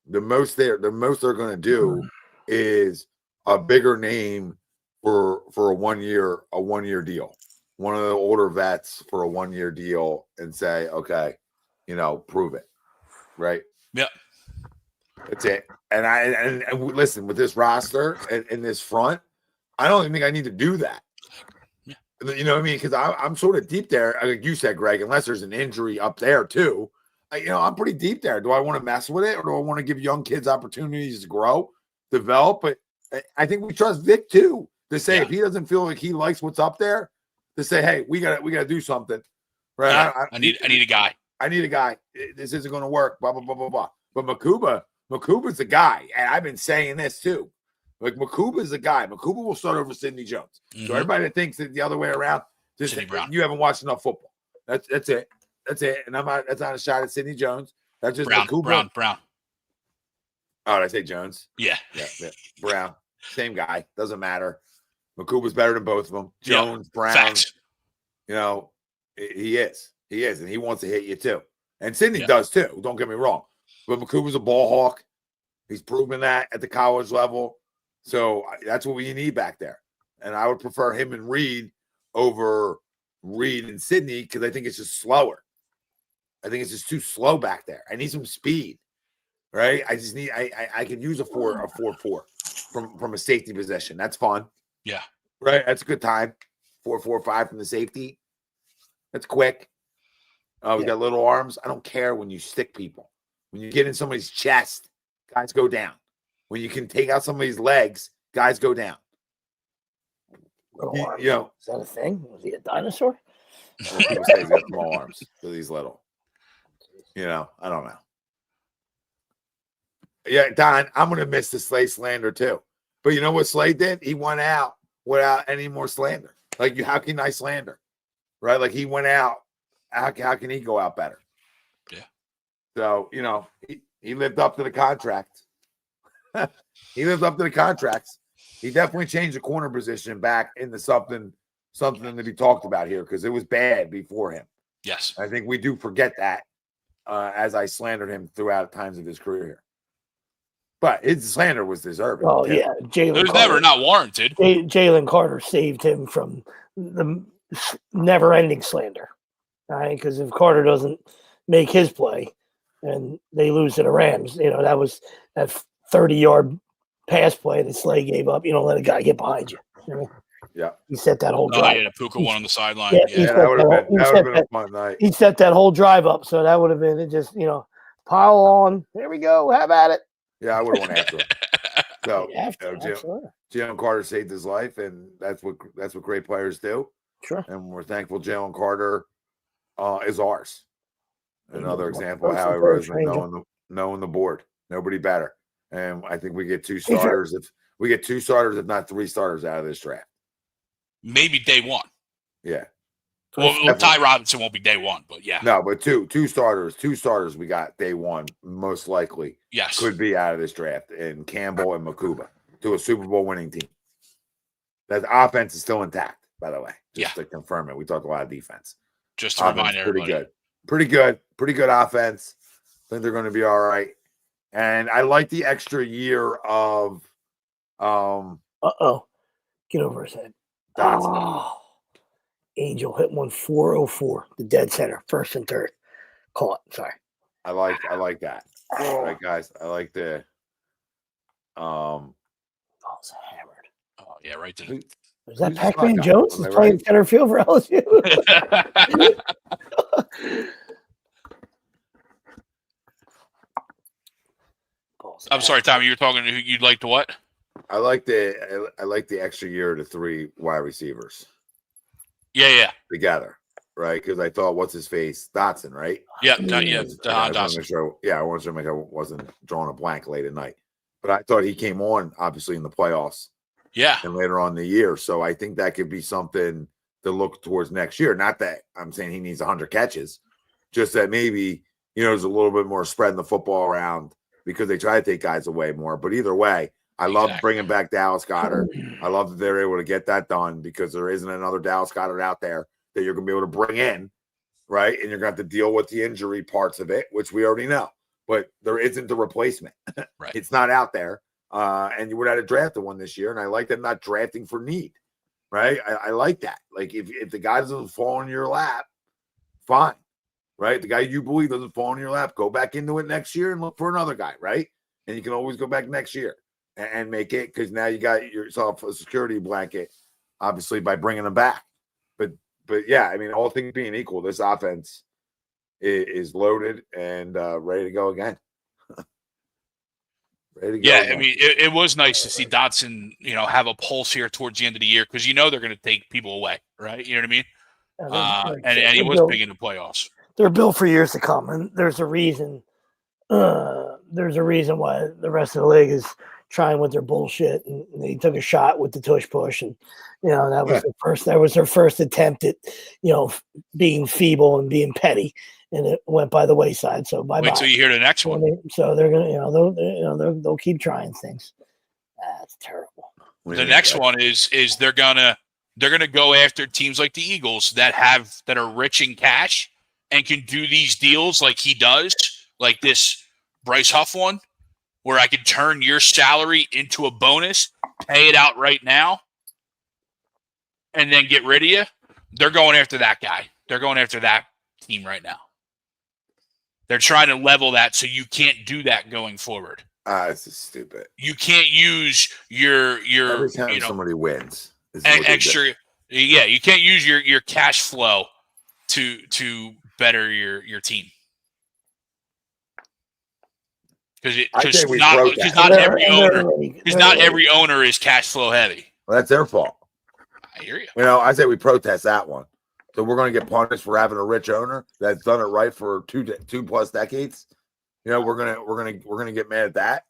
The most they're going to do is a bigger name for a 1-year deal. One of the older vets for a 1-year deal and say, okay, prove it. Right? Yep. That's it. And listen, with this roster and this front, I don't even think I need to do that. Yeah. You know what I mean? Because I'm sort of deep there, like you said, Greg, unless there's an injury up there too. I'm pretty deep there. Do I want to mess with it, or do I want to give young kids opportunities to grow, develop? But I think we trust Vic too to say if he doesn't feel like he likes what's up there, to say, hey, we got to do something, right? Yeah, I need a guy. I need a guy. This isn't going to work. Blah blah blah blah blah. But Makuba's the guy, and I've been saying this too. Like Makuba's the guy. Makuba will start over Sidney Jones. Mm-hmm. So everybody that thinks that the other way around, you haven't watched enough football. That's it. That's it. And that's not a shot at Sidney Jones. That's just Makuba. Brown. Oh, did I say Jones? Yeah. Brown. Same guy. Doesn't matter. Makuba's better than both of them. Jones, Brown. Facts. He is. He is. And he wants to hit you too. And Sidney does too. Don't get me wrong. But Makuba's a ball hawk. He's proven that at the college level. So that's what we need back there. And I would prefer him and Reed over Reed and Sidney because I think it's just slower. I think it's just too slow back there. I need some speed, right? I just need I could use a 4-4 from a safety position. That's fun. Yeah. Right? That's a good time. 4-4-5 from the safety. That's quick. We got little arms. I don't care when you stick people. When you get in somebody's chest, guys go down. When you can take out somebody's legs, guys go down. Little arms. You know, Is that a thing? Was he a dinosaur? well, people say he's got small arms, so he's little. You know, I don't know. Yeah, Don, I'm gonna miss the Slade slander too. But you know what Slade did? He went out without any more slander. Like, how can I slander? Right? Like, he went out. How can he go out better? Yeah. So, you know, he lived up to the contract. He lived up to the contracts. He definitely changed the corner position back into something to be talked about here, because it was bad before him. Yes. I think we do forget that as I slandered him throughout times of his career here. But his slander was deserved. Oh, yeah. It was never not warranted. Jalen Carter saved him from the never-ending slander. All right, because if Carter doesn't make his play and they lose to the Rams, you know, that was that 30-yard pass play that Slay gave up. You don't let a guy get behind you. You know? Yeah. He set that whole Oh, drive. yeah, the Puka one on the sideline. Yeah, Yeah. that would have been a fun night. He set that whole drive up, so that would have been it. Just, you know, pile on. There we go. How about it? Yeah, I would have went after him. So, Jalen Carter saved his life, and that's what great players do. Sure. And we're thankful Jalen Carter is ours. Another example of how he rose, knowing the board. Nobody better. And I think we get two starters. If not three starters out of this draft. Maybe day one. Yeah. Well, Ty Robinson won't be day one, but yeah. No, but two starters we got day one, most likely. Yes. Could be out of this draft, and Campbell and Makuba to a Super Bowl winning team. That offense is still intact, by the way. Just to confirm it. We talked a lot of defense. Just to remind everybody. Pretty good offense. I think they're going to be all right. And I like the extra year of Get over his head. Dotson. Oh. Angel hit one 404, the dead center, first and third. Caught. Sorry. I like that. All right, guys. I like the Ball's hammered. Oh, yeah, right to the Is that Pac-Man Jones? He's playing center field for LSU. I'm sorry, Tommy. You were talking to who you'd like to what? I like the extra year to three wide receivers. Yeah. Together, right? Because I thought, what's his face? Dotson, right? Yeah, Dotson. I wanted to make I wasn't drawing a blank late at night. But I thought he came on, obviously, in the playoffs. Yeah. And later on in the year. So I think that could be something to look towards next year. Not that I'm saying he needs 100 catches. Just that maybe, there's a little bit more spreading the football around because they try to take guys away more. But either way, I love bringing back Dallas Goedert. I love that they're able to get that done because there isn't another Dallas Goedert out there that you're going to be able to bring in, right? And you're going to have to deal with the injury parts of it, which we already know. But there isn't the replacement. Right. It's not out there. And you would have drafted one this year. And I like them not drafting for need, right? I like that. Like, if the guy doesn't fall in your lap, fine, right? The guy you believe doesn't fall in your lap, go back into it next year and look for another guy, right? And you can always go back next year and make it, because now you got yourself a security blanket, obviously, by bringing them back. But yeah, I mean, all things being equal, this offense is loaded and ready to go again. Ready to go again. I mean, it was nice to see Dotson, have a pulse here towards the end of the year because they're going to take people away, right? You know what I mean? And he was big in the playoffs. They're built for years to come, and there's a reason. There's a reason why the rest of the league is trying with their bullshit, and they took a shot with the tush push, and that was their first attempt at being feeble and being petty, and it went by the wayside. So wait till you hear the next one. So they're gonna they'll keep trying things. That's terrible. The next one is they're gonna go after teams like the Eagles that are rich in cash and can do these deals like he does, like this Bryce Huff one, where I could turn your salary into a bonus, pay it out right now, and then get rid of you. They're going after that guy. They're going after that team right now. They're trying to level that so you can't do that going forward. This is stupid. You can't use your every time somebody wins extra. Yeah, you can't use your cash flow to better your team. I say we not protest. not every owner is cash flow heavy. Well, that's their fault. I hear you. You know, I say we protest that one. So we're going to get punished for having a rich owner that's done it right for two plus decades. You know, we're gonna get mad at that.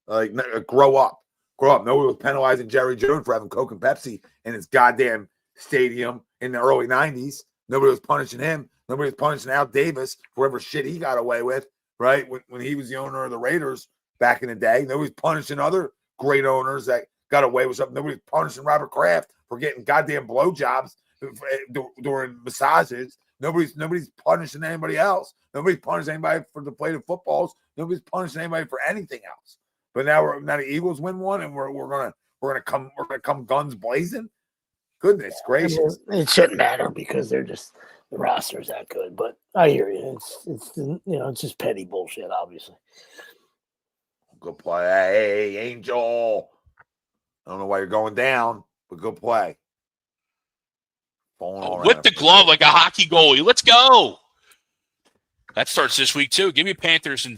Like, grow up. Nobody was penalizing Jerry Jones for having Coke and Pepsi in his goddamn stadium in the early 90s. Nobody was punishing him. Nobody was punishing Al Davis for whatever shit he got away with, right? When he was the owner of the Raiders back in the day. Nobody's punishing other great owners that got away with something. Nobody's punishing Robert Kraft for getting goddamn blowjobs during massages. Nobody's punishing anybody else. Nobody's punishing anybody for the play of footballs. Nobody's punishing anybody for anything else. But now the Eagles win one, and we're gonna come guns blazing. Goodness gracious! It shouldn't matter because they're just the roster's that good. But I hear you. It's just petty bullshit, obviously. Good play, Angel. I don't know why you're going down, but good play. With the glove like a hockey goalie. Let's go. That starts this week too. Give me Panthers in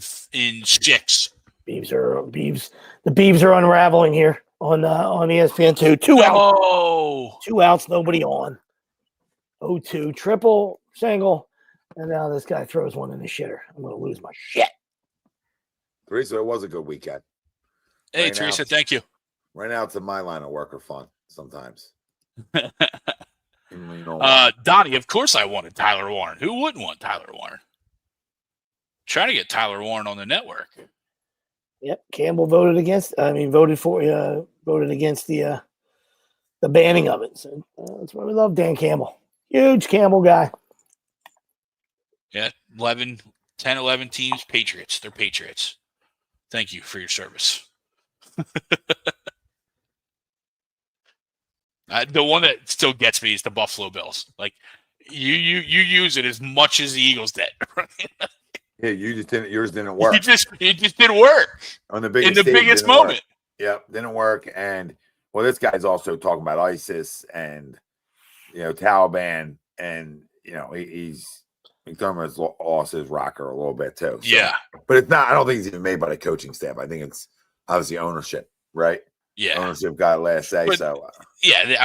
6. The Beavs are unraveling here on ESPN2. 2 outs. 2 outs, nobody on. 0-2, triple, single, and now this guy throws one in the shitter. I'm going to lose my shit. Teresa, it was a good weekend. Hey, right Teresa, thank you. Right now, it's in my line of work or fun sometimes. Donnie, of course I wanted Tyler Warren. Who wouldn't want Tyler Warren? Trying to get Tyler Warren on the network. Yep, Campbell voted against the banning of it. So that's why we love Dan Campbell. Huge Campbell guy. Yeah, 10, 11 teams, Patriots. They're Patriots. Thank you for your service. The one that still gets me is the Buffalo Bills. Like, you use it as much as the Eagles did. Yeah, yours didn't work. It just didn't work on the biggest moment. Yep, didn't work. And well, this guy's also talking about ISIS and Taliban, and he's McDermott's lost his rocker a little bit too. So. Yeah, but it's not. I don't think it's even made by the coaching staff. I think it's obviously ownership, right? Yeah, ownership got last say. Right. Yeah.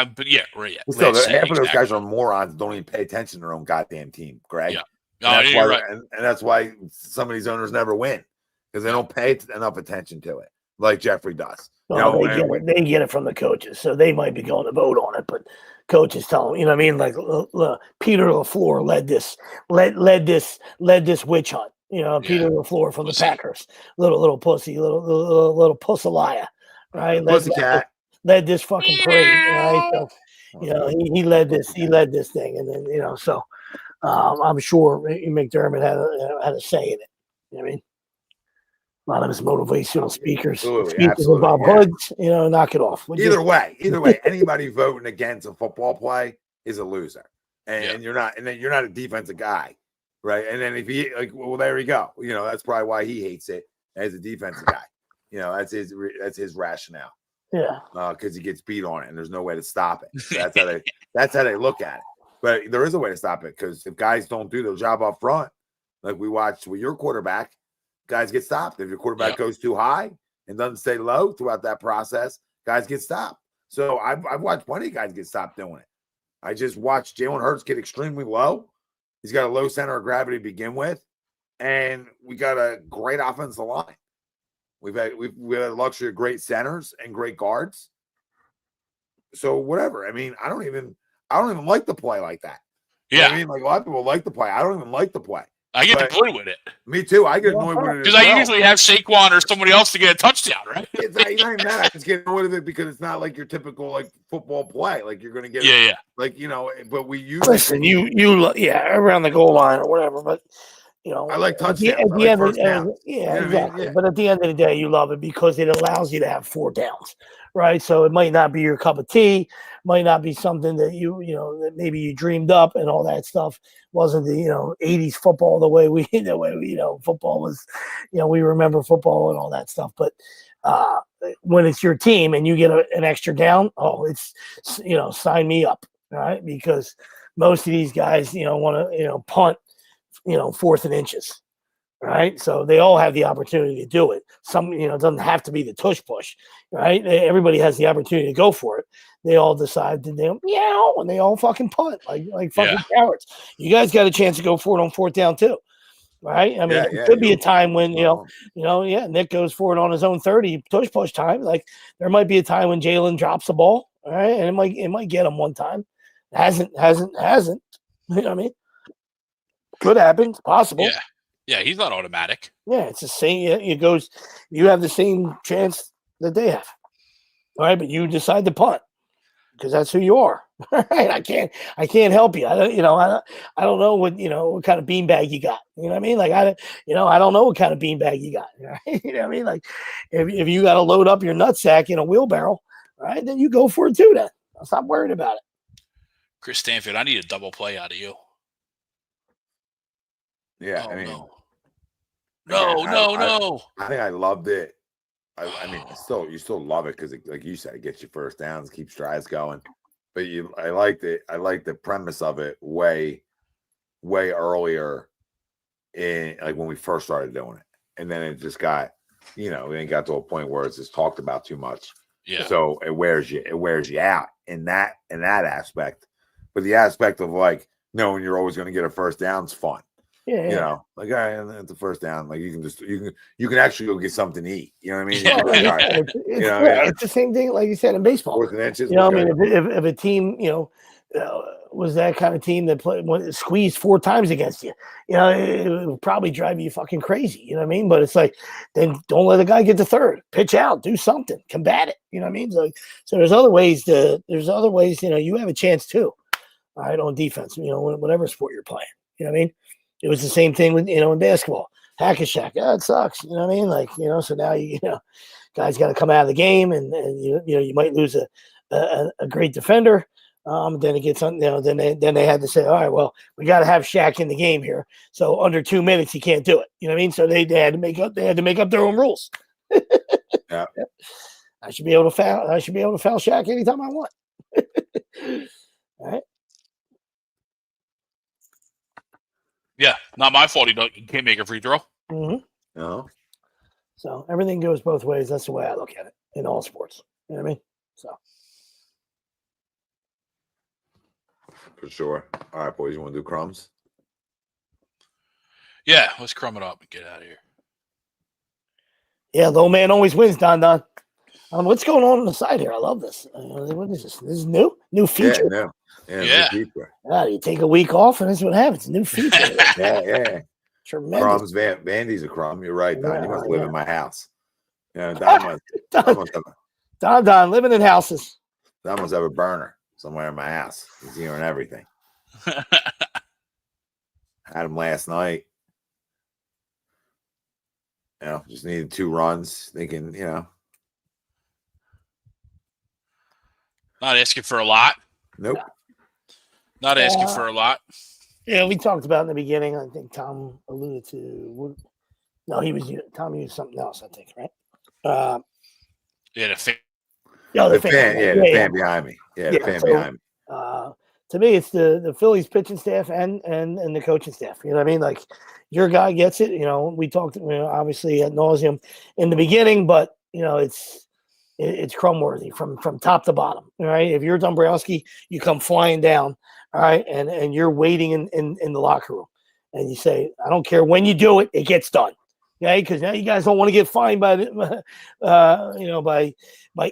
Still, half of those guys are morons. Don't even pay attention to their own goddamn team, Greg. Yeah. And that's why some of these owners never win, because they don't pay enough attention to it, like Jeffrey does. They get it from the coaches, so they might be going to vote on it, but coaches tell them, Like Peter LaFleur led this witch hunt. Peter LaFleur from the Packers, little pussy, little pussalaya, right? Led this fucking parade, right? So, he led this thing, and then so. I'm sure McDermott had a say in it. You know what I mean? A lot of his motivational speakers, absolutely, Bob Hoods, knock it off. Either way, anybody voting against a football play is a loser, and you're not a defensive guy, right? And then if he there you go. That's probably why he hates it as a defensive guy. That's his rationale. Yeah, because he gets beat on it, and there's no way to stop it. So that's how they look at it. But there is a way to stop it, because if guys don't do their job up front, like we watched with your quarterback, guys get stopped. If your quarterback goes too high and doesn't stay low throughout that process, guys get stopped. So I've watched plenty of guys get stopped doing it. I just watched Jalen Hurts get extremely low. He's got a low center of gravity to begin with, and we got a great offensive line. We've had the luxury of great centers and great guards. So whatever. I mean, I don't even like the play like that. Yeah. Like a lot of people like the play. I don't even like the play. I get annoyed with it. Me too. I get annoyed with it. Because I usually have Saquon or somebody else to get a touchdown, right? It's not even that. I just get annoyed with it because it's not like your typical football play. Like you're going to get but we use around the goal line or whatever, but I like touchdowns. Exactly. But at the end of the day, you love it because it allows you to have 4 downs, right? So it might not be your cup of tea, might not be something that that maybe you dreamed up and all that stuff. Wasn't the 80s football the way we football was, we remember football and all that stuff. But when it's your team and you get an extra down, it's sign me up, right? Because most of these guys want to punt 4th and inches, right? So they all have the opportunity to do it. Some, it doesn't have to be the tush push, right? Everybody has the opportunity to go for it. They all decide to meow and they all fucking punt like fucking cowards. You guys got a chance to go for it on 4th down too, right? I mean, it could be a time when Nick goes for it on his own 30 tush push time. Like there might be a time when Jalen drops the ball, all right, and it might get him one time. Hasn't. You know what I mean? Could happen. It's possible. Yeah. Yeah, he's not automatic. Yeah, it's the same. You have the same chance that they have. All right, but you decide to punt because that's who you are. Right? I can't help you. I don't know what kind of beanbag you got. You know what I mean? Like I don't know what kind of beanbag you got. Right? You know what I mean? Like if you got to load up your nutsack in a wheelbarrow, right? Then you go for it too. Then I'll stop worrying about it. Chris Stanfield, I need a double play out of you. Yeah, oh, I mean, no. I think I loved it. I mean, you still love it because, like you said, it gets you first downs, keeps drives going. But I liked it. I liked the premise of it way earlier in like when we first started doing it, and then it just got, it got to a point where it's just talked about too much. Yeah. So it wears you out in that aspect. But the aspect of like knowing you're always going to get a first down's fun. Yeah. Like, all right, at the first down, like you can actually go get something to eat. You know what I mean? Yeah. Like, all right, It's the same thing, like you said in baseball. 4th and inches. I mean, if a team, was that kind of team that squeezed 4 times against you, it would probably drive you fucking crazy. You know what I mean? But it's like, then don't let the guy get to 3rd. Pitch out, do something, combat it. You know what I mean? So there's other ways. You have a chance too. All right, on defense. Whatever sport you're playing. You know what I mean? It was the same thing with, in basketball. Hack a Shack. It sucks. You know what I mean? Like, so now guys got to come out of the game and you might lose a great defender. Then it gets on, then they had to say, all right, well, we got to have Shaq in the game here. So under 2 minutes, he can't do it. You know what I mean? So they had to make up their own rules. Yeah. I should be able to foul Shaq anytime I want. All right. Yeah, not my fault. He can't make a free throw. Mm-hmm. No. So everything goes both ways. That's the way I look at it in all sports. You know what I mean? So. For sure. All right, boys, you want to do crumbs? Yeah, let's crumb it up and get out of here. Yeah, low man always wins, Don. What's going on the side here? I love this. What is this? This is new feature. Yeah. Yeah. You take a week off, and this is what happens. New feature. Yeah. Tremendous. Crumbs, Vandy's a crumb. You're right, Don. You must live in my house. Yeah, Don living in houses. Don must have a burner somewhere in my house. He's hearing everything. Had him last night. Just needed 2 runs. Thinking, Not asking for a lot. Nope. Not asking for a lot. Yeah, we talked about in the beginning. I think Tom alluded to. No, Tom used something else. I think, right? The fan. The fan behind me. Yeah, the fan behind me. To me, it's the Phillies pitching staff and the coaching staff. You know what I mean? Like your guy gets it. We talked obviously ad nauseum in the beginning, but it's crumb worthy from top to bottom. All right. If you're Dombrowski, you come flying down. All right. And you're waiting in the locker room and you say, I don't care when you do it, it gets done. Okay. Because now you guys don't want to get fined by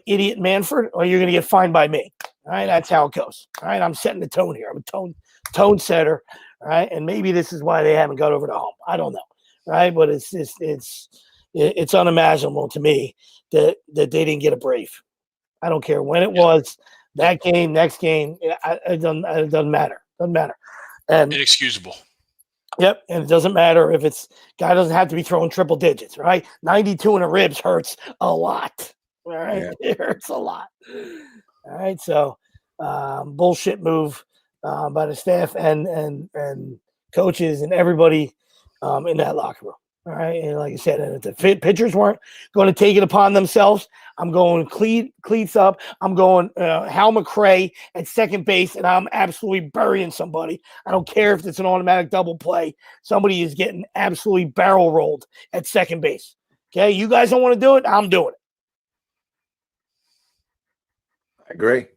idiot Manford, or you're going to get fined by me. All right. That's how it goes. All right. I'm setting the tone here. I'm a tone setter. All right. And maybe this is why they haven't got over the hump. I don't know. Right. But it's unimaginable to me that they didn't get a brave. I don't care when it was, that game, next game. It doesn't matter. Doesn't matter. And inexcusable. Yep. And it doesn't matter if guy doesn't have to be throwing triple digits, right? 92 in the ribs hurts a lot. All right. Yeah. It hurts a lot. All right. So bullshit move by the staff and coaches and everybody in that locker room. All right, and like I said, and if the pitchers weren't going to take it upon themselves, I'm going cleats up. I'm going Hal McRae at second base, and I'm absolutely burying somebody. I don't care if it's an automatic double play. Somebody is getting absolutely barrel rolled at second base. Okay, you guys don't want to do it. I'm doing it. I agree.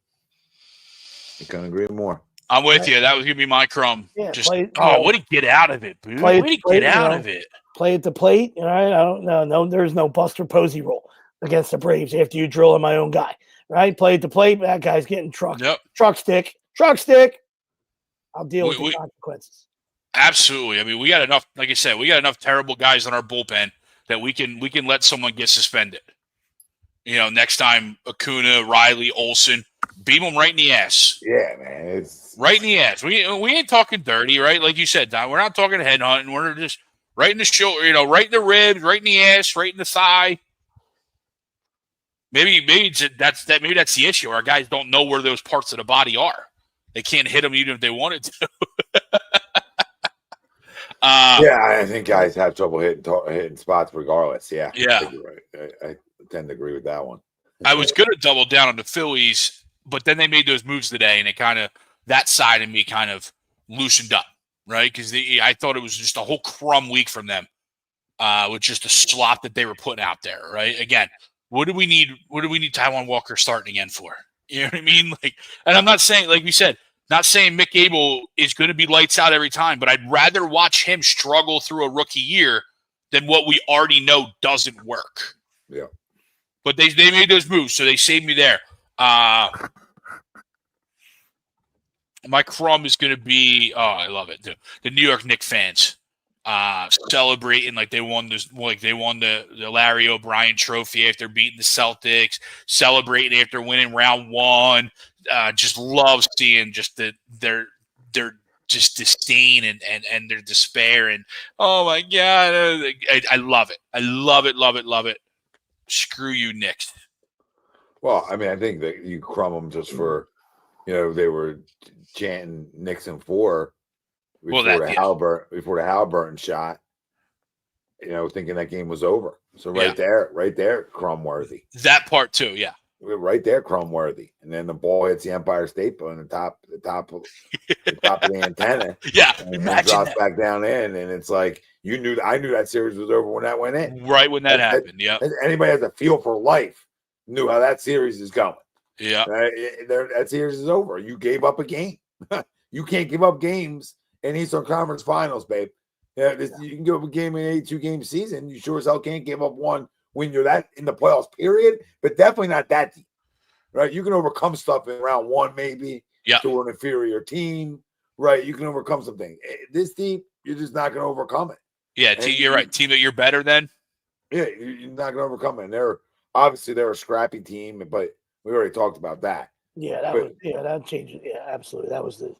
I couldn't agree more. I'm with you. That was gonna be my crumb. Yeah, Just way to get out of it, boo. Way to get out of it. Play at the plate. All right. I don't know. No, there's no Buster Posey rule against the Braves after you drill in my own guy. Right? Play at the plate. That guy's getting trucked. Yep. Truck stick. I'll deal with the consequences. Absolutely. I mean, we got enough, like I said, we got enough terrible guys on our bullpen that we can let someone get suspended. Next time Acuna, Riley, Olsen, beat them right in the ass. Yeah, man. It's right in the ass. We ain't talking dirty, right? Like you said, Don, we're not talking headhunting. We're just right in the shoulder, right in the ribs, right in the ass, right in the thigh. Maybe that's the issue. Our guys don't know where those parts of the body are. They can't hit them even if they wanted to. I think guys have trouble hitting spots regardless. Yeah. Yeah. You're right. I tend to agree with that one. I was going to double down on the Phillies, but then they made those moves today, and it kind of, that side of me kind of loosened up, right? Because I thought it was just a whole crumb week from them with just the slop that they were putting out there, right? Again, what do we need Taijuan Walker starting again for? You know what I mean? And I'm not saying, like we said, not saying Mick Abel is going to be lights out every time, but I'd rather watch him struggle through a rookie year than what we already know doesn't work. Yeah. But they made those moves, so they saved me there. My crumb is going to be, I love it, the New York Knicks fans celebrating like they won the Larry O'Brien Trophy after beating the Celtics, celebrating after winning round one. Just love seeing just their just disdain and their despair, and oh my God, I love it. I love it. Screw you, Knicks. Well, I mean, I think that you crumb them just for, they were chanting Nixon 4 before the Halliburton shot, thinking that game was over. So right there, crumb worthy. That part too, yeah. Right there, crumb worthy. And then the ball hits the Empire State Building, the top of the antenna. Yeah, and it drops back down in, and it's like I knew that series was over when that went in. Right when that happened. Yeah. Anybody has a feel for life knew how that series is going. Yeah. That series is over. You gave up a game. You can't give up games in Eastern Conference Finals, babe. You can give up a game in an 82-game season. You sure as hell can't give up one when you're that in the playoffs, period. But definitely not that deep, right? You can overcome stuff in round one, maybe to an inferior team, right? You can overcome something. This deep, you're just not going to overcome it. Yeah, you're right. Team that you're better than. Yeah, you're not going to overcome it. And they're a scrappy team, but we already talked about that. Yeah, that changed it. Yeah, absolutely. That was the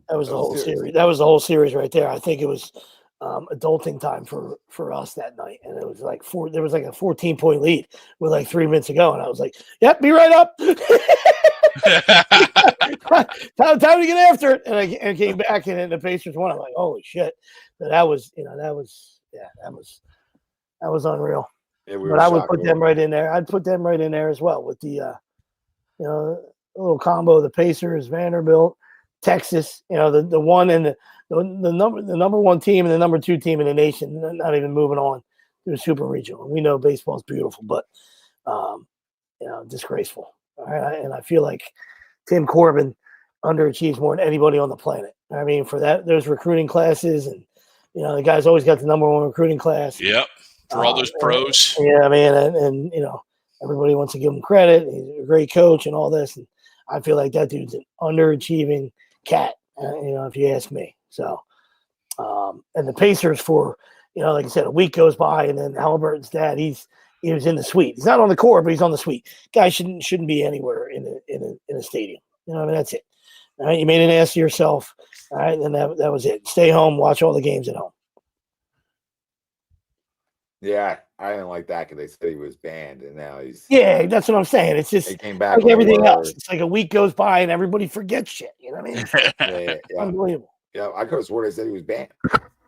whole series. That was the whole series right there. I think it was adulting time for us that night, and it was like there was like a 14-point lead with like 3 minutes to go, and I was like, "Yep, be right up." time to get after it, and I came back, and then the Pacers won. I'm like, "Holy shit!" That was unreal. Yeah, but I would put them right in there. I'd put them right in there as well with the little combo: the Pacers, Vanderbilt, Texas. The one and the number one team and the number two team in the nation. Not even moving on to the super regional. We know baseball is beautiful, but disgraceful. All right? And I feel like Tim Corbin underachieves more than anybody on the planet. I mean, for that, there's recruiting classes, and the guy's always got the number one recruiting class. Yep, for all those pros. Yeah, man, and everybody wants to give him credit. He's a great coach and all this, and I feel like that dude's an underachieving cat. If you ask me. So, and the Pacers like I said, a week goes by, and then Halliburton's dad, he was in the suite. He's not on the court, but he's on the suite. Guy shouldn't be anywhere in a stadium. That's it. All right, you made an ass of yourself. All right, and that was it. Stay home, watch all the games at home. Yeah, I didn't like that because they said he was banned, and now he's. Yeah, that's what I'm saying. It's just he came back like everything else. It's like a week goes by and everybody forgets shit. You know what I mean? Yeah. Unbelievable. Yeah, I could have sworn they said he was banned.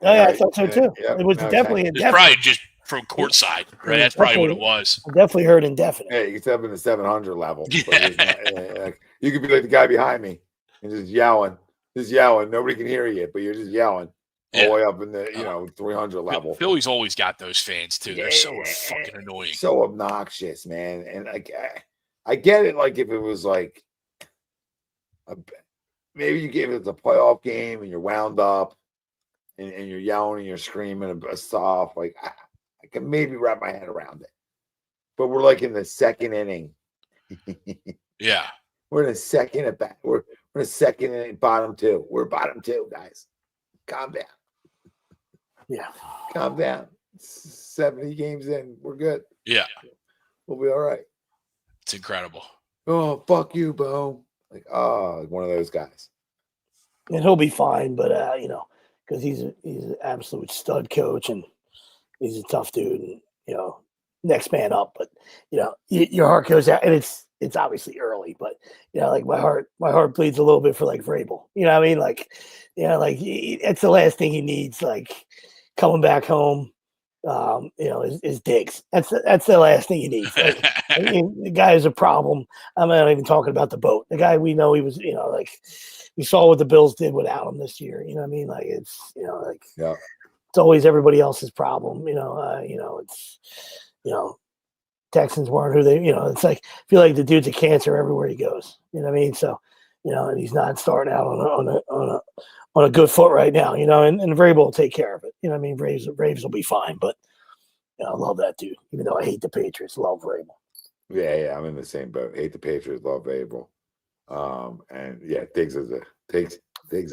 Oh yeah, I thought so too. Yep. It was definitely It's indefinite. probably just from courtside, right? That's probably what it was. I definitely heard indefinite. Yeah, you can step in the 700 level. Yeah. But it's not, like, you could be like the guy behind me and just yelling. Nobody can hear you, but you're just yelling all the way up in the 300 level. Philly's always got those fans too. They're so fucking annoying, so obnoxious, man. And like, I get it. Like if it was like, maybe you gave it a playoff game and you're wound up and you're yelling and you're screaming and stuff. Like I can maybe wrap my head around it. But we're like in the second inning. Yeah. We're in the second at bat. We're in the second inning, bottom two. We're bottom two, guys. Calm down. Yeah. Calm down. 70 games in. We're good. Yeah. We'll be all right. It's incredible. Oh, fuck you, Bo. Like one of those guys. And he'll be fine, but because he's an absolute stud coach and he's a tough dude, and next man up. But your heart goes out, and it's obviously early, but like my heart bleeds a little bit for like Vrabel. You know what I mean? Like, it's the last thing he needs. Like coming back home, is Diggs. That's the last thing he needs. Like, the guy is a problem. I'm not even talking about the boat. The guy, we know he was, like we saw what the Bills did without him this year. You know what I mean? Like it's, yeah. It's always everybody else's problem. Texans weren't who they, it's like, I feel like the dude's a cancer everywhere he goes. You know what I mean? So, and he's not starting out on a good foot right now, and Vrabel will take care of it. You know what I mean? Braves will be fine, but I love that dude. Even though I hate the Patriots, love Vrabel. Yeah, I'm in the same boat. Hate the Patriots, love Vrabel. And yeah, Diggs is a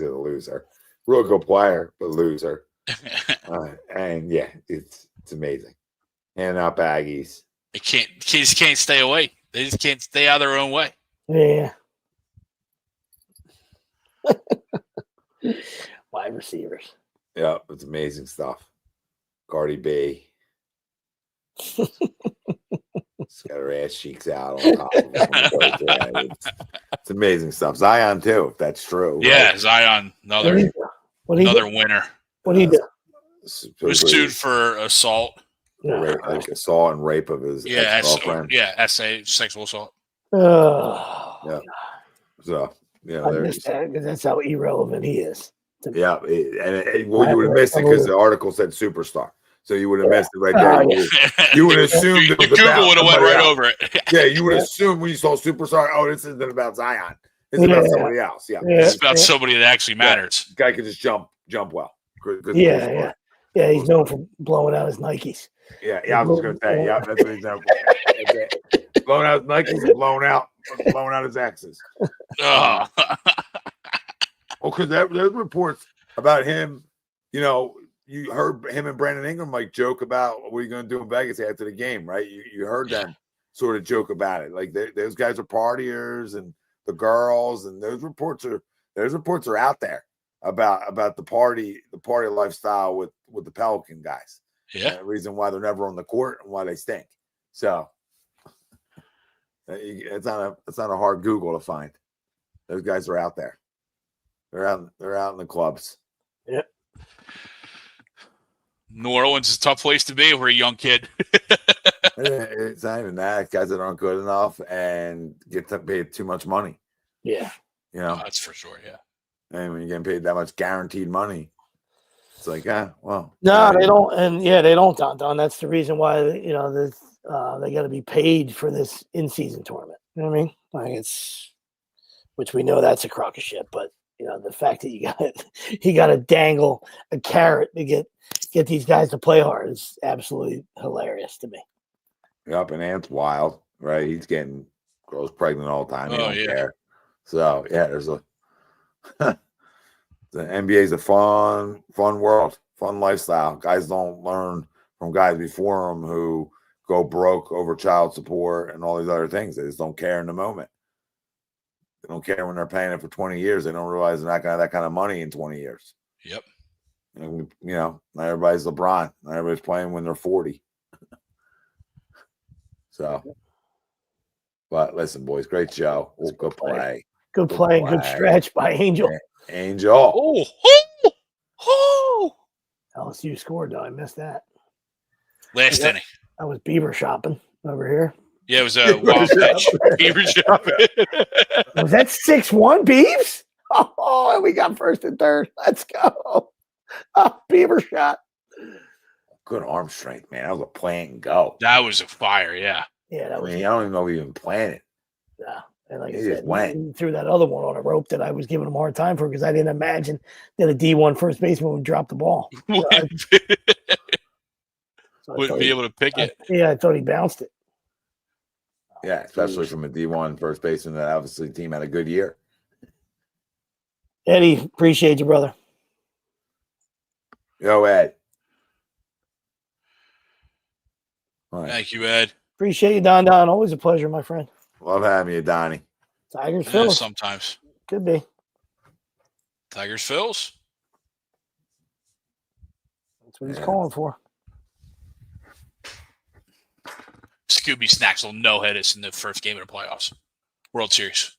loser. Real good player, but loser. And yeah, it's amazing. And up Aggies. Kids can't stay away. They just can't stay out of their own way. Yeah. Wide receivers. Yeah, it's amazing stuff. Cardi B. She's got her ass cheeks out on top of it. It's amazing stuff. Zion too, if that's true. Yeah, right? Zion, another winner. What do you do? Was sued for assault. Rape, like assault and rape of his ex-girlfriend. Sexual assault. Yeah. So because that's how irrelevant he is. Yeah, and you would have missed it because the article said superstar. So you would have missed it right there. You would have assumed it was Google would have went right over it. Yeah, you would assume when you saw superstar, this isn't about Zion. It's about somebody else. Yeah. It's about somebody that actually matters. Guy could just jump well. Yeah. He's known for blowing out his Nikes. Yeah, I was just gonna say, that's what he's known for. Blowing out his Nikes and blowing out his exes. Well, because there's reports about him. You heard him and Brandon Ingram like joke about what are you going to do in Vegas after the game, right? You heard them sort of joke about it. Like those guys are partiers and the girls, and those reports are out there about the party lifestyle with the Pelican guys. Yeah, the reason why they're never on the court and why they stink. So it's not a hard Google to find. Those guys are out there. They're out in the clubs. Yeah. New Orleans is a tough place to be if we're a young kid. It's not even that. Guys that aren't good enough and get paid too much money. Yeah. That's for sure. Yeah. And when you're getting paid that much guaranteed money, it's like, well. No, they don't. And they don't, Don. That's the reason why, they got to be paid for this in-season tournament. You know what I mean? Like which we know that's a crock of shit, but the fact that you got to dangle a carrot to get these guys to play hard is absolutely hilarious to me. Yep, and Ant's wild, right? He's getting girls pregnant all the time. He don't care. So there's the NBA is a fun world, fun lifestyle. Guys don't learn from guys before them who go broke over child support and all these other things. They just don't care in the moment. They don't care when they're paying it for 20 years. They don't realize they're not going to have that kind of money in 20 years. Yep. Not everybody's LeBron. Not everybody's playing when they're 40. So, but listen, boys, great show. Good play. Good play. Good stretch by Angel. Angel. Oh. LSU scored, though. I missed that. Last inning. I was beaver shopping over here. Yeah, it was a wild pitch. Beaver shopping. Was that 6-1, Beavs? Oh, and we got first and third. Let's go. Oh, beaver shot. Good arm strength, man. That was a plan and go. That was a fire, yeah. Yeah, that was. I don't even know if he even planned it. Yeah, and like He I just said, went. he threw that other one on a rope that I was giving him a hard time for because I didn't imagine that a D1 first baseman would drop the ball. Wouldn't be able to pick it. Yeah, I thought he bounced it. Yeah, especially from a D1 first baseman that obviously the team had a good year. Eddie, appreciate you, brother. Yo, Ed. All right. Thank you, Ed. Appreciate you, Don. Always a pleasure, my friend. Love having you, Donnie. Tigers, Yeah, Phillies. sometimes. Could be. Tigers, Phils. That's what he's calling for. Scooby Snacks will no-hit us in the first game of the playoffs. World Series.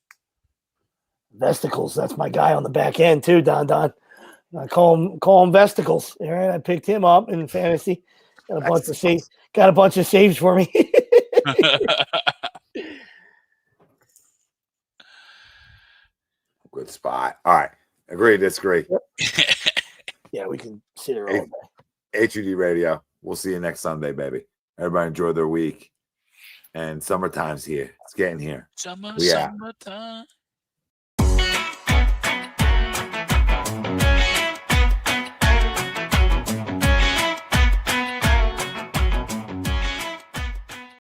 Vesticles. That's my guy on the back end, too, Don. I call him Vesticles. All right, I picked him up in fantasy. Got a bunch of saves for me. Good spot. All right. Agree, disagree. Yeah, we can sit here all day. HUD Radio. We'll see you next Sunday, baby. Everybody enjoy their week. And summertime's here. It's getting here. Summertime.